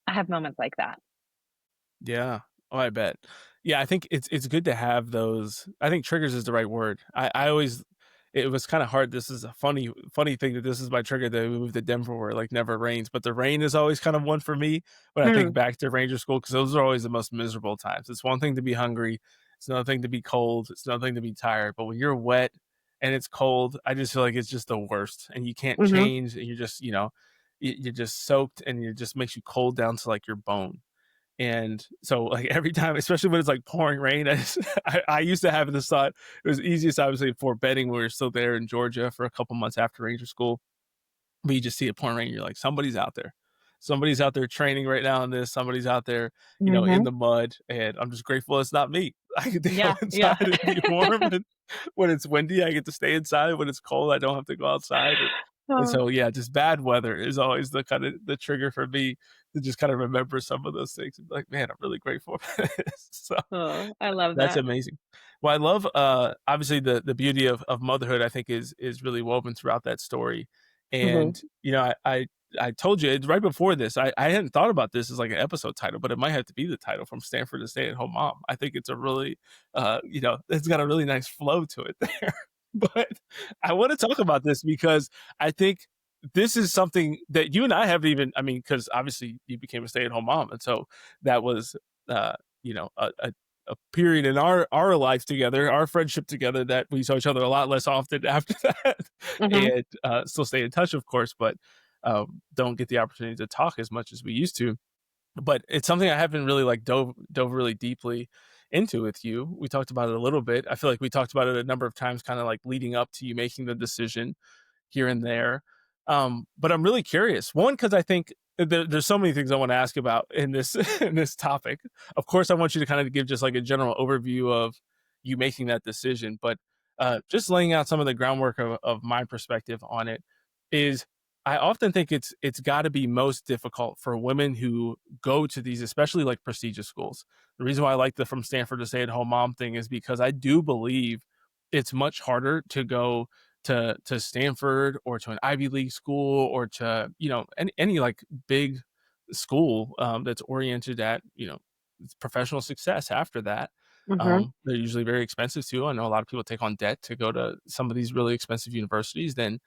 I have moments like that. Yeah. Oh, I bet. Yeah, I think it's good to have those. I think triggers is the right word. I always it was kind of hard. This is a funny thing that this is my trigger that we moved to Denver where it like never rains, but the rain is always kind of one for me when I think Mm, back to Ranger School because those are always the most miserable times. It's one thing to be hungry, it's another thing to be cold, it's another thing to be tired. But when you're wet and it's cold, I just feel like it's just the worst, and you can't mhm, change, and you're just you're just soaked, and it just makes you cold down to like your bone. And so, like every time, especially when it's like pouring rain, I used to have this thought. It was easiest, obviously, for betting. We were still there in Georgia for a couple months after Ranger School. But you just see it pouring rain. You're like, somebody's out there. Somebody's out there training right now in this. Somebody's out there, in mhm. the mud. And I'm just grateful it's not me. I get to go Yeah, yeah. inside and be warm. And when it's windy, I get to stay inside. When it's cold, I don't have to go outside. And Oh, so, yeah, just bad weather is always the kind of the trigger for me to just kind of remember some of those things and be like, man, I'm really grateful for this. So oh, I love that's that. amazing. Well, I love obviously the beauty of motherhood, I think is really woven throughout that story. Mhm, And I told you right before this, I hadn't thought about this as like an episode title, but it might have to be the title from Stanford to Stay at Home Mom. I think it's a really it's got a really nice flow to it there. But I want to talk about this because I think this is something that you and I haven't even, I mean, because obviously you became a stay-at-home mom. And so that was a period in our life together, our friendship together, that we saw each other a lot less often after that, mhm, and still stay in touch, of course, but don't get the opportunity to talk as much as we used to. But it's something I haven't really like dove really deeply into with you. We talked about it a little bit. I feel like we talked about it a number of times, kind of like leading up to you making the decision here and there. But I'm really curious. One, because I think there's so many things I want to ask about in this in this topic. Of course, I want you to kind of give just like a general overview of you making that decision, but just laying out some of the groundwork of my perspective on it is I often think it's got to be most difficult for women who go to these, especially like prestigious schools. The reason why I like the from Stanford to stay at home mom thing is because I do believe it's much harder to go to Stanford or to an Ivy League school or to any like big school that's oriented at professional success after that. Mhm. They're usually very expensive too. I know a lot of people take on debt to go to some of these really expensive universities. Then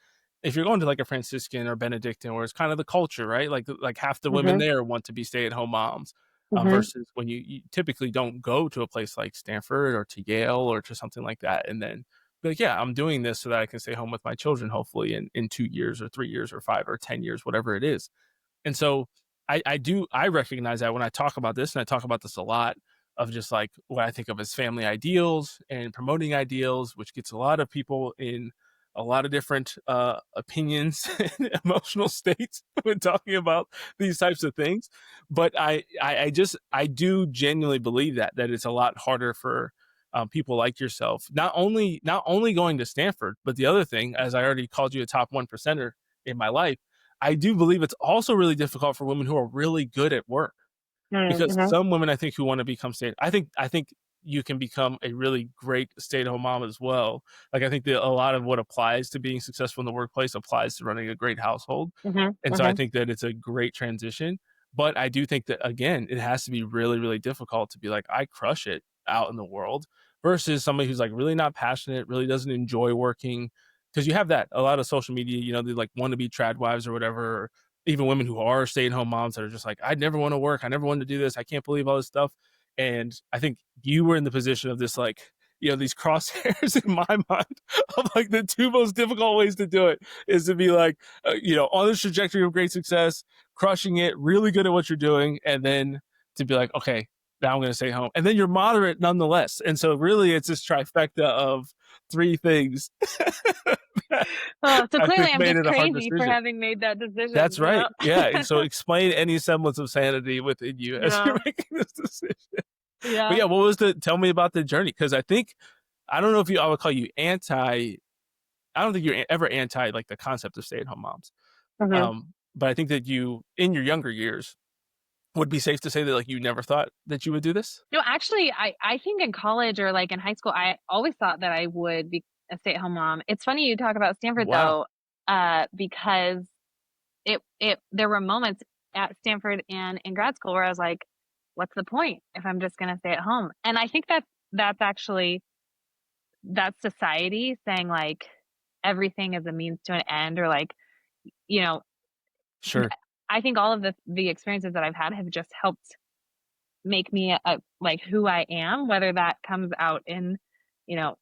if you're going to like a Franciscan or Benedictine, where it's kind of the culture, right? Like half the women Mhm. there want to be stay-at-home moms. Mhm. Versus when you typically don't go to a place like Stanford or to Yale or to something like that, and then be like, yeah, I'm doing this so that I can stay home with my children, hopefully in 2 years or 3 years or 5 or 10 years, whatever it is. And so I recognize that when I talk about this, and I talk about this a lot of just like what I think of as family ideals and promoting ideals, which gets a lot of people in a lot of different opinions and emotional states when talking about these types of things. But I do genuinely believe that it's a lot harder for people like yourself. Not only going to Stanford, but the other thing, as I already called you a top 1%er in my life, I do believe it's also really difficult for women who are really good at work, because Mhm. some women I think who want to become I think you can become a really great stay-at-home mom as well. Like I think that a lot of what applies to being successful in the workplace applies to running a great household. Mhm. And so I Mhm. think that it's a great transition. But I do think that again, it has to be really, really difficult to be like, I crush it out in the world versus somebody who's like really not passionate, really doesn't enjoy working. Because you have that a lot of social media, they like want to be trad wives or whatever, or even women who are stay-at-home moms that are just like, I never want to work, I never wanted to do this, I can't believe all this stuff. And I think you were in the position of this like, these crosshairs in my mind of like the two most difficult ways to do it is to be like, on this trajectory of great success, crushing it, really good at what you're doing, and then to be like, okay, now I'm going to stay home, and then you're moderate nonetheless. And so really, it's this trifecta of three things that Oh, so I clearly think I'm made just it a hard crazy for decision. having made that decision, That's you know? right. Yeah. And so explain any semblance of sanity within you as you're Yeah. making this decision. But Yeah. yeah, tell me about the journey. Cause I don't know if I would call you I don't think you're ever anti like the concept of stay at home moms. Mhm. But I think that you, in your younger years, would be safe to say that like you never thought that you would do this. No, actually, I think in college or like in high school, I always thought that I would be a stay-at-home mom. It's funny you talk about Stanford Wow. though, because it there were moments at Stanford and in grad school where I was like, what's the point if I'm just gonna stay at home? And I think that's actually that's society saying like everything is a means to an end or like, you know, th- Sure. I think all of the experiences that I've had have just helped make me like who I am, whether that comes out in,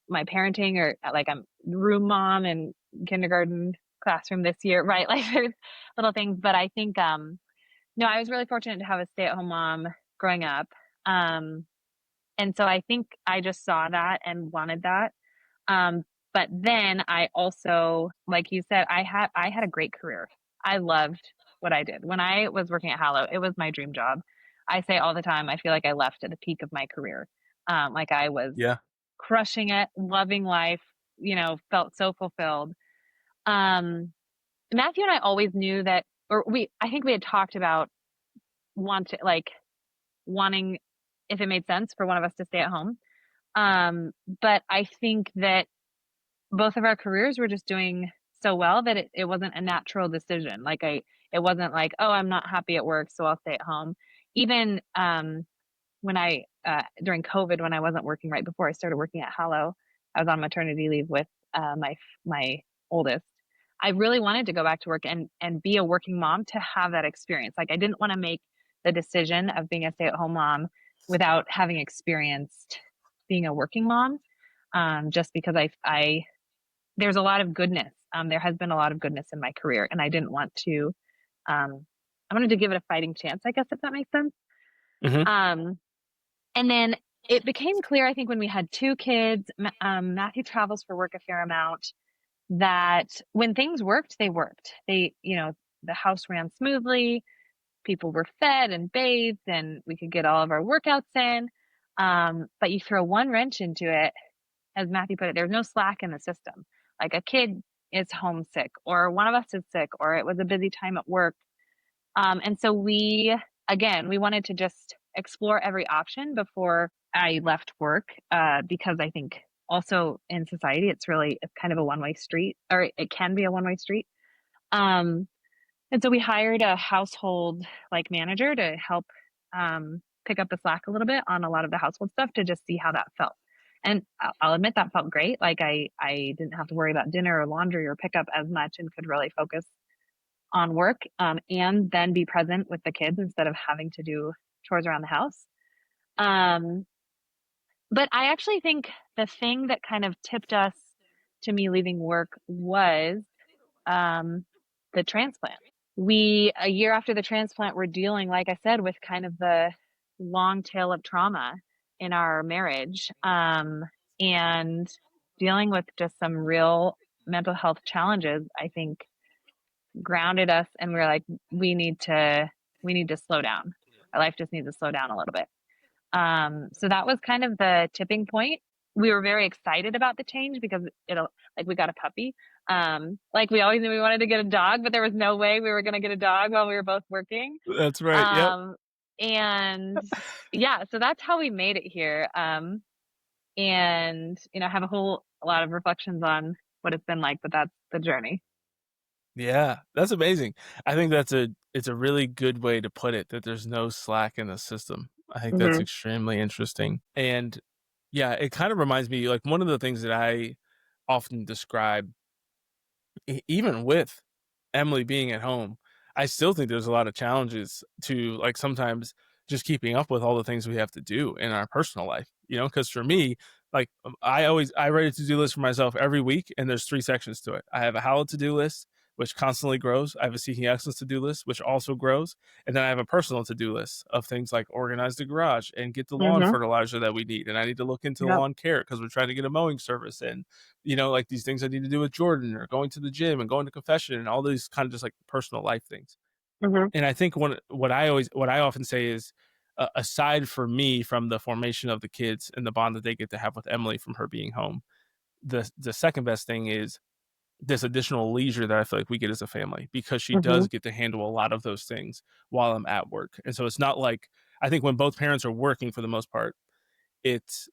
my parenting or like I'm room mom and kindergarten classroom this year, right? Like there's little things, but I think no, I was really fortunate to have a stay-at-home mom growing up. Um and so I think I just saw that and wanted that. Um, but then I also, like you said, I had a great career. I loved what I did. When I was working at Hallow, it was my dream job. I say all the time, I feel like I left at the peak of my career. Like I was Yeah. crushing it, loving life, felt so fulfilled. Um, Matthew and I always knew that, or I think we had talked about like wanting, if it made sense for one of us to stay at home. But I think that both of our careers were just doing so well that it wasn't a natural decision. It wasn't like, oh, I'm not happy at work, so I'll stay at home. Even when during COVID, when I wasn't working right before I started working at Hallow, I was on maternity leave with my oldest. I really wanted to go back to work and be a working mom to have that experience. Like I didn't want to make the decision of being a stay at home mom without having experienced being a working mom. Just because I there's a lot of goodness. There has been a lot of goodness in my career, and I didn't want to. I wanted to give it a fighting chance, I guess, if that makes sense. Hmm. Um, and then it became clear, I think, when we had two kids. Matthew travels for work a fair amount. That when things worked, they worked. The house ran smoothly. People were fed and bathed, and we could get all of our workouts in. But you throw one wrench into it, as Matthew put it, there's no slack in the system. Like a kid is homesick, or one of us is sick, or it was a busy time at work. And so we wanted to just explore every option before I left work, because I think also in society, it's kind of a one-way street, or it can be a one-way street. Um, and so we hired a household like manager to help pick up the slack a little bit on a lot of the household stuff to just see how that felt. And I'll admit that felt great. Like I didn't have to worry about dinner or laundry or pickup as much and could really focus on work, and then be present with the kids instead of having to do chores around the house. Um, but I actually think the thing that kind of tipped us to me leaving work was um, the transplant. A year after the transplant, we're dealing, like I said, with kind of the long tail of trauma in our marriage, and dealing with just some real mental health challenges, I think grounded us, and we were like, we need to slow down. Our life just needs to slow down a little bit. So that was kind of the tipping point. We were very excited about the change because it'll like we got a puppy. Like we always knew we wanted to get a dog, but there was no way we were going to get a dog while we were both working. That's right. Yep. Um, and yeah, so that's how we made it here. And have a lot of reflections on what it's been like, but that's the journey. Yeah, that's amazing. I think it's a really good way to put it, that there's no slack in the system. I think that's Hmm. extremely interesting. And yeah, it kind of reminds me, like, one of the things that I often describe, even with Emily being at home, I still think there's a lot of challenges to, like, sometimes just keeping up with all the things we have to do in our personal life, because for me, like, I write a to-do list for myself every week, and there's 3 sections to it. I have a how to-do list, which constantly grows. I have a seeking excellence to-do list, which also grows. And then I have a personal to-do list of things like organize the garage and get the lawn Hmm. fertilizer that we need. And I need to look into Yep. lawn care because we're trying to get a mowing service in, like these things I need to do with Jordan, or going to the gym and going to confession, and all these kind of just like personal life things. Hmm. And I think what I often say is, aside for me from the formation of the kids and the bond that they get to have with Emily from her being home, the second best thing is this additional leisure that I feel like we get as a family, because she Hmm. does get to handle a lot of those things while I'm at work. And so it's not like, I think when both parents are working for the most part, it's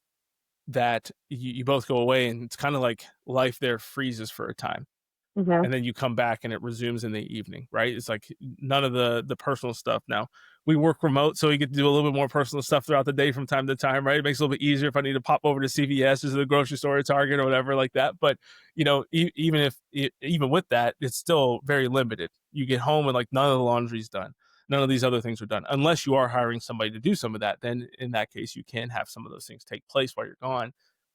that you both go away and it's kind of like life there freezes for a time, Hmm. and then you come back and it resumes in the evening, right? It's like none of the personal stuff. Now we work remote, so we get to do a little bit more personal stuff throughout the day from time to time, right? It makes it a little bit easier if I need to pop over to CVS or the grocery store or Target or whatever like that. But even with that, it's still very limited. You get home and like none of the laundry's done. None of these other things are done. Unless you are hiring somebody to do some of that, then in that case, you can have some of those things take place while you're gone.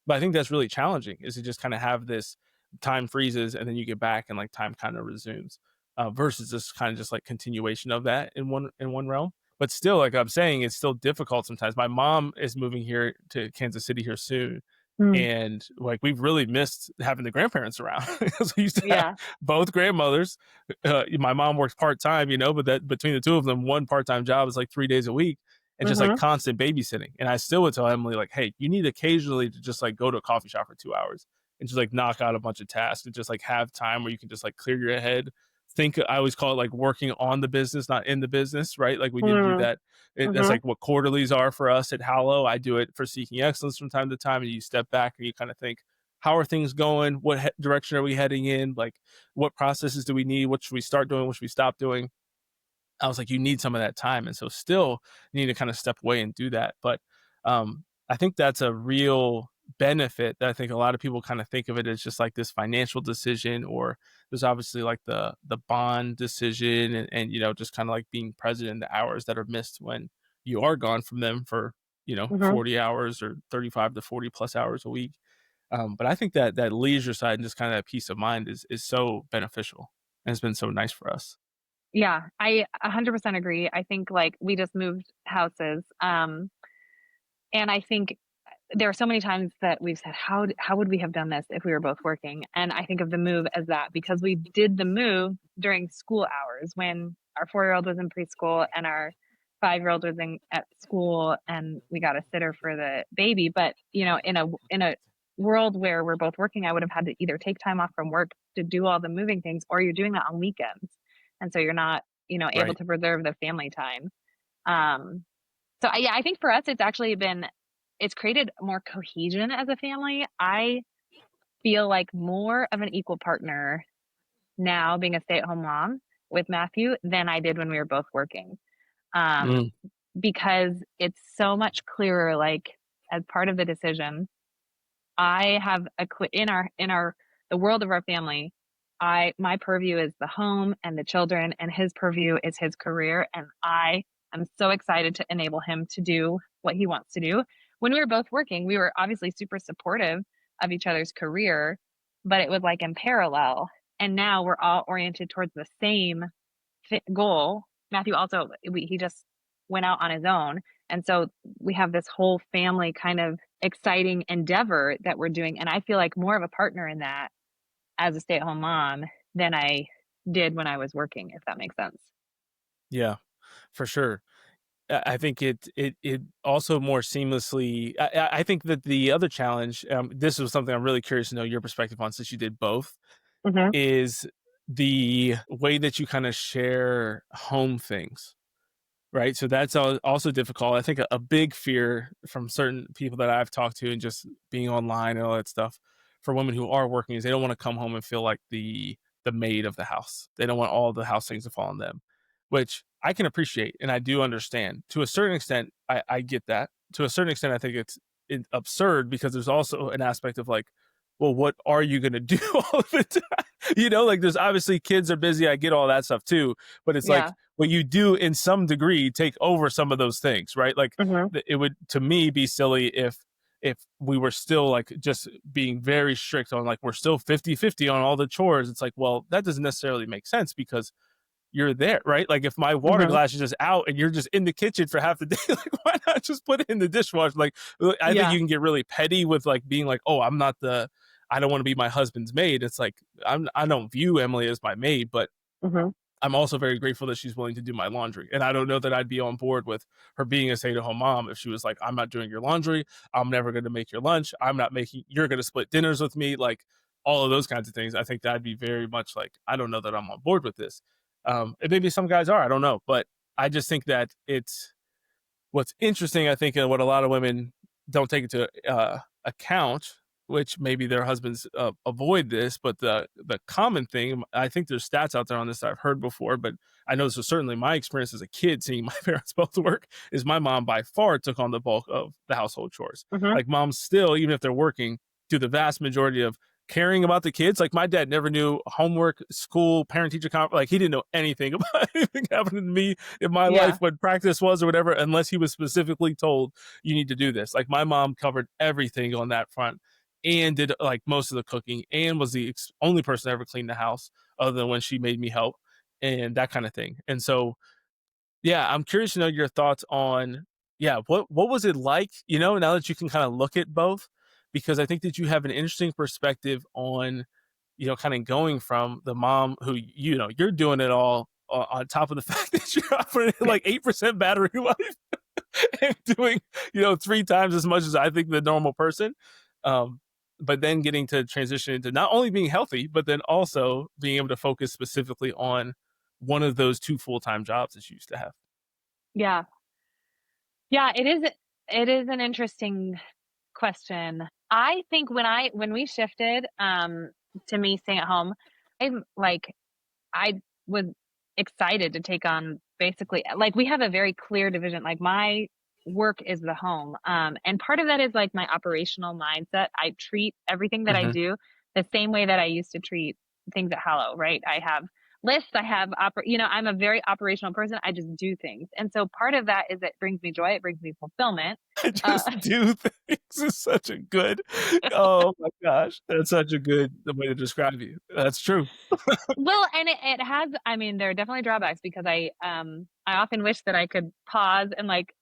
But I think that's really challenging, is to just kind of have this time freezes and then you get back and like time kind of resumes, versus this kind of just like continuation of that in one realm. But still, like I'm saying, it's still difficult sometimes. My mom is moving here to Kansas City here soon, Mm. and like we've really missed having the grandparents around because we used to have Yeah. both grandmothers. My mom works part-time, but that between the two of them, one part-time job is like 3 days a week, and just like Hmm. constant babysitting. And I still would tell Emily, like, hey, you need occasionally to just like go to a coffee shop for 2 hours and just like knock out a bunch of tasks and just like have time where you can just like clear your head. I always call it like working on the business, not in the business, right? Like we need to do Hmm. that. That's Hmm. like what quarterlies are for us at Hallow. I do it for Seeking Excellence from time to time, and you step back and you kind of think, how are things going? What direction are we heading in? Like, what processes do we need? What should we start doing? What should we stop doing? I was like, you need some of that time. And so still you need to kind of step away and do that. But I think that's a real benefit that I think a lot of people kind of think of it as just like this financial decision, or there's obviously like the bond decision, and just kind of like being present in the hours that are missed when you are gone from them for, Hmm. 40 hours or 35 to 40 plus hours a week. But I think that leisure side and just kind of that peace of mind is so beneficial, and it's been so nice for us. Yeah, I 100% agree. I think like we just moved houses. And I think there are so many times that we've said, how would we have done this if we were both working? And I think of the move as that because we did the move during school hours when our 4-year-old was in preschool and our 5-year-old was in at school, and we got a sitter for the baby. But in a world where we're both working, I would have had to either take time off from work to do all the moving things, or you're doing that on weekends, and so you're not able Right. to preserve the family time. Um, yeah, I think for us, it's created more cohesion as a family. I feel like more of an equal partner now being a stay-at-home mom with Matthew than I did when we were both working. Um, Mm, because it's so much clearer, like as part of the decision, I have in our the world of our family, I my purview is the home and the children, and his purview is his career, and I am so excited to enable him to do what he wants to do. When we were both working, we were obviously super supportive of each other's career, but it was like in parallel. And now we're all oriented towards the same goal. Matthew also he just went out on his own, and so we have this whole family kind of exciting endeavor that we're doing, and I feel like more of a partner in that as a stay-at-home mom than I did when I was working, if that makes sense. yeah, for sure. I think it also more seamlessly. I think that the other challenge, this was something I'm really curious to know your perspective on, since you did both, Mhm. is the way that you kind of share home things. Right, so that's also difficult. I think a big fear from certain people that I've talked to and just being online and all that stuff for women who are working is they don't wanna come home and feel like the maid of the house. They don't want all the house things to fall on them, which I can appreciate and I do understand. To a certain extent, I get that. To a certain extent, I think it's absurd because there's also an aspect of like, well, what are you gonna do all of the time? Like, there's obviously kids are busy, I get all that stuff too, but it's like Yeah. what you do in some degree take over some of those things, right? Like Mhm. it would to me be silly if we were still like just being very strict on like we're still 50-50 on all the chores. It's like, well, that doesn't necessarily make sense because you're there, right? Like if my water Mhm. glass is just out and you're just in the kitchen for half the day, like why not just put it in the dishwasher? Like I think Yeah. you can get really petty with like being like, oh, I don't want to be my husband's maid. It's like I don't view Emily as my maid, but Mhm. I'm also very grateful that she's willing to do my laundry. And I don't know that I'd be on board with her being a stay at home mom if she was like, I'm not doing your laundry. I'm never going to make your lunch. You're going to split dinners with me. Like all of those kinds of things. I think that'd be very much like, I don't know that I'm on board with this. And maybe some guys are, I don't know. But I just think that it's what's interesting, I think, and what a lot of women don't take into account, which maybe their husbands avoid this, but the common thing, I think there's stats out there on this that I've heard before, but I know this was certainly my experience as a kid seeing my parents both work, is my mom by far took on the bulk of the household chores. Mhm. Like moms still, even if they're working, do the vast majority of caring about the kids. Like my dad never knew homework, school, parent teacher conference. Like he didn't know anything about anything happening to me in my life, Yeah. what practice was or whatever, unless he was specifically told you need to do this. Like my mom covered everything on that front and did like most of the cooking and was the only person to ever clean the house other than when she made me help and that kind of thing. And so yeah, I'm curious to know your thoughts on yeah, what was it like, now that you can kind of look at both, because I think that you have an interesting perspective on, kind of going from the mom who you're doing it all on top of the fact that you're operating like 8% battery life and doing, three times as much as I think the normal person. Um, but then getting to transition into not only being healthy, but then also being able to focus specifically on one of those two full-time jobs that you used to have. Yeah. Yeah, it is an interesting question. I think when we shifted to me staying at home, I'm like I was excited to take on basically like we have a very clear division. Like my work is the home. And part of that is like my operational mindset. I treat everything that I Mhm. do the same way that I used to treat things at Hello, right? I have lists, I'm a very operational person. I just do things. And so part of that is it brings me joy, it brings me fulfillment. I Uh, just do things is such a good oh my gosh, that's such a good way to describe you. That's true. well, and it has, I mean, there are definitely drawbacks because I often wish that I could pause and like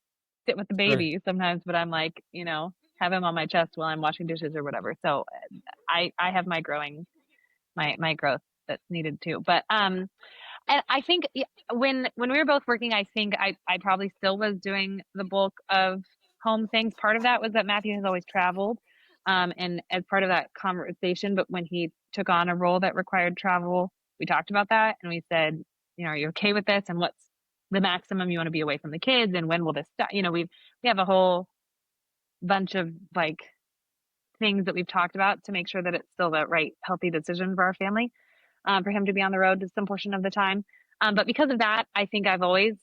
sit with the Sure. baby sometimes, but I'm like, have him on my chest while I'm washing dishes or whatever. So I have my growth that's needed too. But And I think when we were both working, I think I probably still was doing the bulk of home things. Part of that was that Matthew has always traveled, and as part of that conversation, but when he took on a role that required travel, we talked about that and we said, are you okay with this? And what's the maximum you want to be away from the kids? And when will this stop? We have a whole bunch of like things that we've talked about to make sure that it's still the right healthy decision for our family, for him to be on the road some portion of the time. But because of that, I think I've always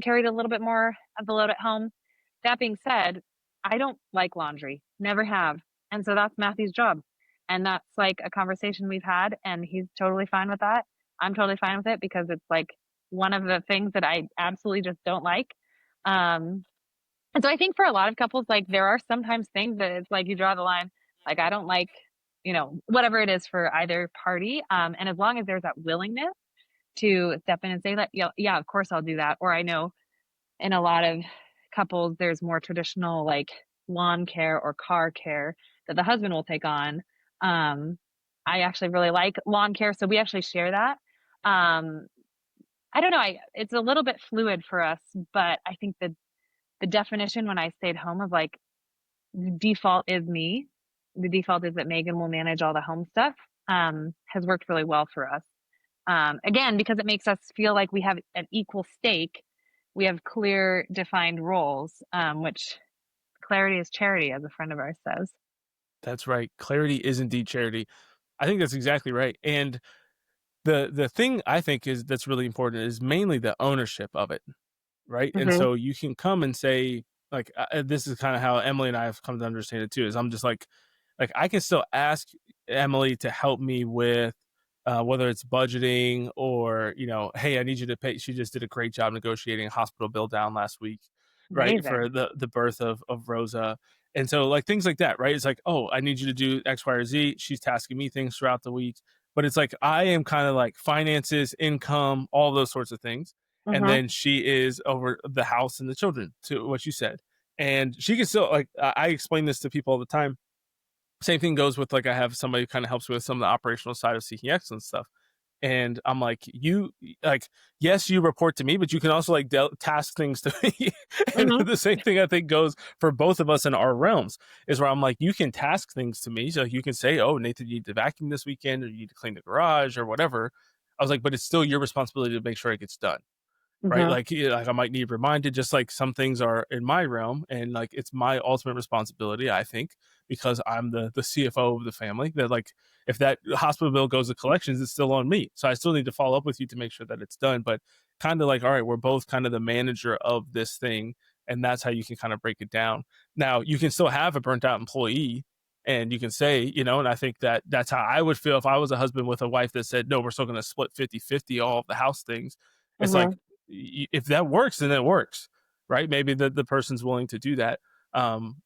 carried a little bit more of the load at home. That being said, I don't like laundry, never have. And so that's Matthew's job. And that's like a conversation we've had, and he's totally fine with that. I'm totally fine with it because it's like one of the things that I absolutely just don't like. Um, and so I think for a lot of couples, like there are sometimes things that it's like you draw the line. Like I don't like, whatever it is for either party. And as long as there's that willingness to step in and say that, yeah, yeah, of course I'll do that. Or I know in a lot of couples, there's more traditional like lawn care or car care that the husband will take on. Um, I actually really like lawn care, so we actually share that. Um, I don't know. It's a little bit fluid for us, but I think the definition when I stayed home of like the default is me. The default is that Megan will manage all the home stuff. Has worked really well for us. Again, because it makes us feel like we have an equal stake. We have clear, defined roles, which clarity is charity, as a friend of ours says. That's right. Clarity is indeed charity. I think that's exactly right. And the thing I think is that's really important is mainly the ownership of it, right? And Hmm. so you can come and say, like, this is kind of how Emily and I have come to understand it too. Is I'm just like I can still ask Emily to help me with whether it's budgeting or hey, I need you to pay. She just did a great job negotiating a hospital bill down last week, right, for Amazing. the birth of Rosa. And so like things like that, right? It's like, oh, I need you to do X, Y, or Z. She's tasking me things throughout the week, but it's like I am kind of like finances, income, all those sorts of things, and Hmm. then she is over the house and the children, to what you said. And she can still like I explain this to people all the time. Same thing goes with like I have somebody who kind of helps with some of the operational side of seeking excellence stuff. And I'm like, you like, yes, you report to me, but you can also like task things to me. And Hmm. the same thing I think goes for both of us in our realms is where I'm like, you can task things to me. So you can say, oh, Nathan, you need to vacuum this weekend or you need to clean the garage or whatever. I was like, but it's still your responsibility to make sure it gets done, right? Hmm. Like, like I might need reminded, just like some things are in my realm, and like it's my ultimate responsibility, I think, because I'm the CFO of the family. That like if that hospital bill goes to collections, it's still on me. So I still need to follow up with you to make sure that it's done. But kind of like, all right, we're both kind of the manager of this thing, and that's how you can kind of break it down. Now you can still have a burnt out employee. And you can say, and I think that that's how I would feel if I was a husband with a wife that said, no, we're still going to split 50-50 all of the house things. It's like, Hmm. if that works, then it works, right? Maybe the person's willing to do that.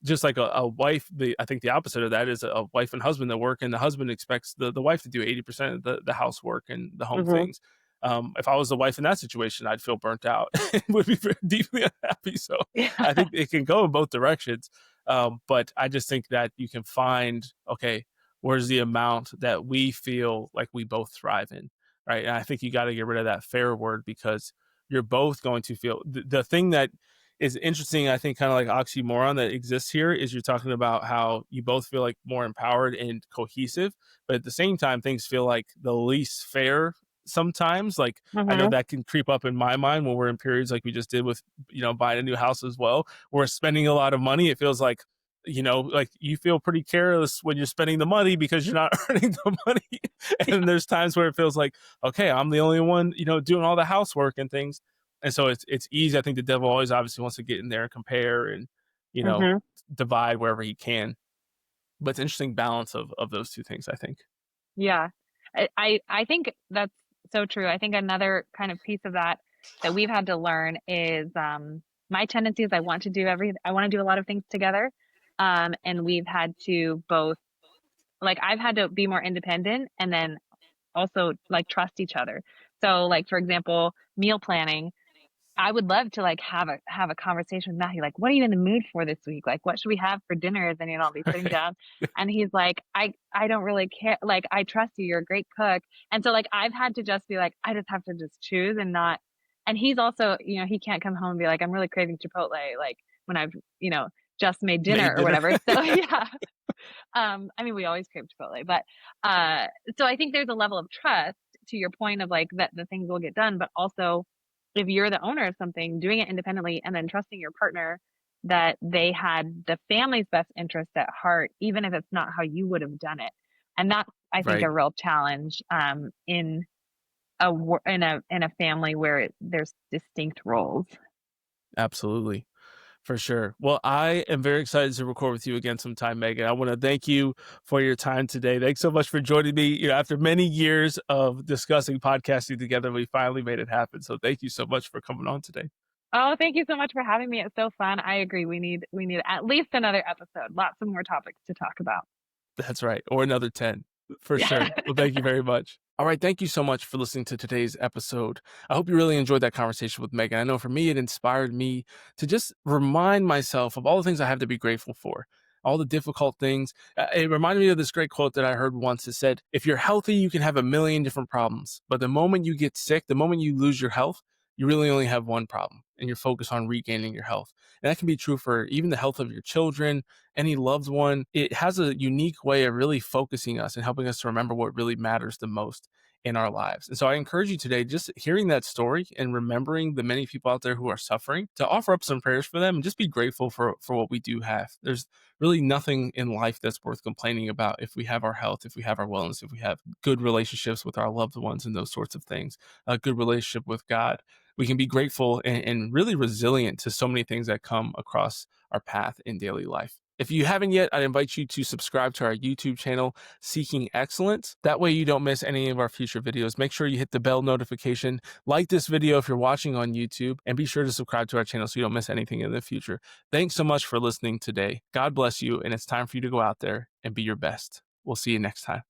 Just like a wife, I think the opposite of that is a wife and husband that work, and the husband expects the wife to do 80% of the housework and the home Hmm. things. If I was the wife in that situation, I'd feel burnt out and would be very deeply unhappy. So Yeah. I think it can go in both directions. But I just think that you can find, okay, where's the amount that we feel like we both thrive in, right? And I think you got to get rid of that fair word, because you're both going to feel the thing that is interesting. I think kind of like oxymoron that exists here is you're talking about how you both feel like more empowered and cohesive, but at the same time, things feel like the least fair sometimes. Like I know Hmm. that can creep up in my mind when we're in periods like we just did with, buying a new house as well. We're spending a lot of money. It feels like, like you feel pretty careless when you're spending the money because you're not earning the money. And there's times where it feels like, okay, I'm the only one, doing all the housework and things. And so it's easy. I think the devil always obviously wants to get in there and compare and, you know, Hmm. divide wherever he can. But it's an interesting balance of those two things, I think. Yeah. I think that's so true. I think another kind of piece of that we've had to learn is my tendency is I want to do a lot of things together. And we've had to both like I've had to be more independent and then also like trust each other. So like for example, meal planning. I would love to, like, have a conversation with Matthew, like, "What are you in the mood for this week? Like, what should we have for dinner?" And, I'll be sitting down, and he's like, "I don't really care, like, I trust you, you're a great cook." And so, like, I've had to just be like, I just have to just choose and not, and he's also, he can't come home and be like, "I'm really craving Chipotle," like, when I've, you know, just made dinner Made or dinner. whatever. So, yeah. I mean, we always crave Chipotle, but, so I think there's a level of trust, to your point of, like, that the things will get done, but also, if you're the owner of something, doing it independently and then trusting your partner that they had the family's best interest at heart, even if it's not how you would have done it. And that's, I think, Right. a real challenge, in a family where there's distinct roles. Absolutely. For sure. Well, I am very excited to record with you again sometime, Megan. I want to thank you for your time today. Thanks so much for joining me. After many years of discussing podcasting together, we finally made it happen. So thank you so much for coming on today. Oh, thank you so much for having me. It's so fun. I agree. We need at least another episode. Lots of more topics to talk about. That's right. Or another 10 for Yeah. sure. Well, thank you very much. All right. Thank you so much for listening to today's episode. I hope you really enjoyed that conversation with Megan. I know for me, it inspired me to just remind myself of all the things I have to be grateful for, all the difficult things. It reminded me of this great quote that I heard once. It said, "If you're healthy, you can have a million different problems. But the moment you get sick, the moment you lose your health, you really only have one problem, and you're focused on regaining your health." And that can be true for even the health of your children, any loved one. It has a unique way of really focusing us and helping us to remember what really matters the most in our lives. And so I encourage you today, just hearing that story and remembering the many people out there who are suffering, to offer up some prayers for them and just be grateful for what we do have. There's really nothing in life that's worth complaining about if we have our health, if we have our wellness, if we have good relationships with our loved ones and those sorts of things, a good relationship with God. We can be grateful and really resilient to so many things that come across our path in daily life. If you haven't yet, I invite you to subscribe to our YouTube channel, Seeking Excellence. That way you don't miss any of our future videos. Make sure you hit the bell notification, like this video if you're watching on YouTube, and be sure to subscribe to our channel so you don't miss anything in the future. Thanks so much for listening today. God bless you, and it's time for you to go out there and be your best. We'll see you next time.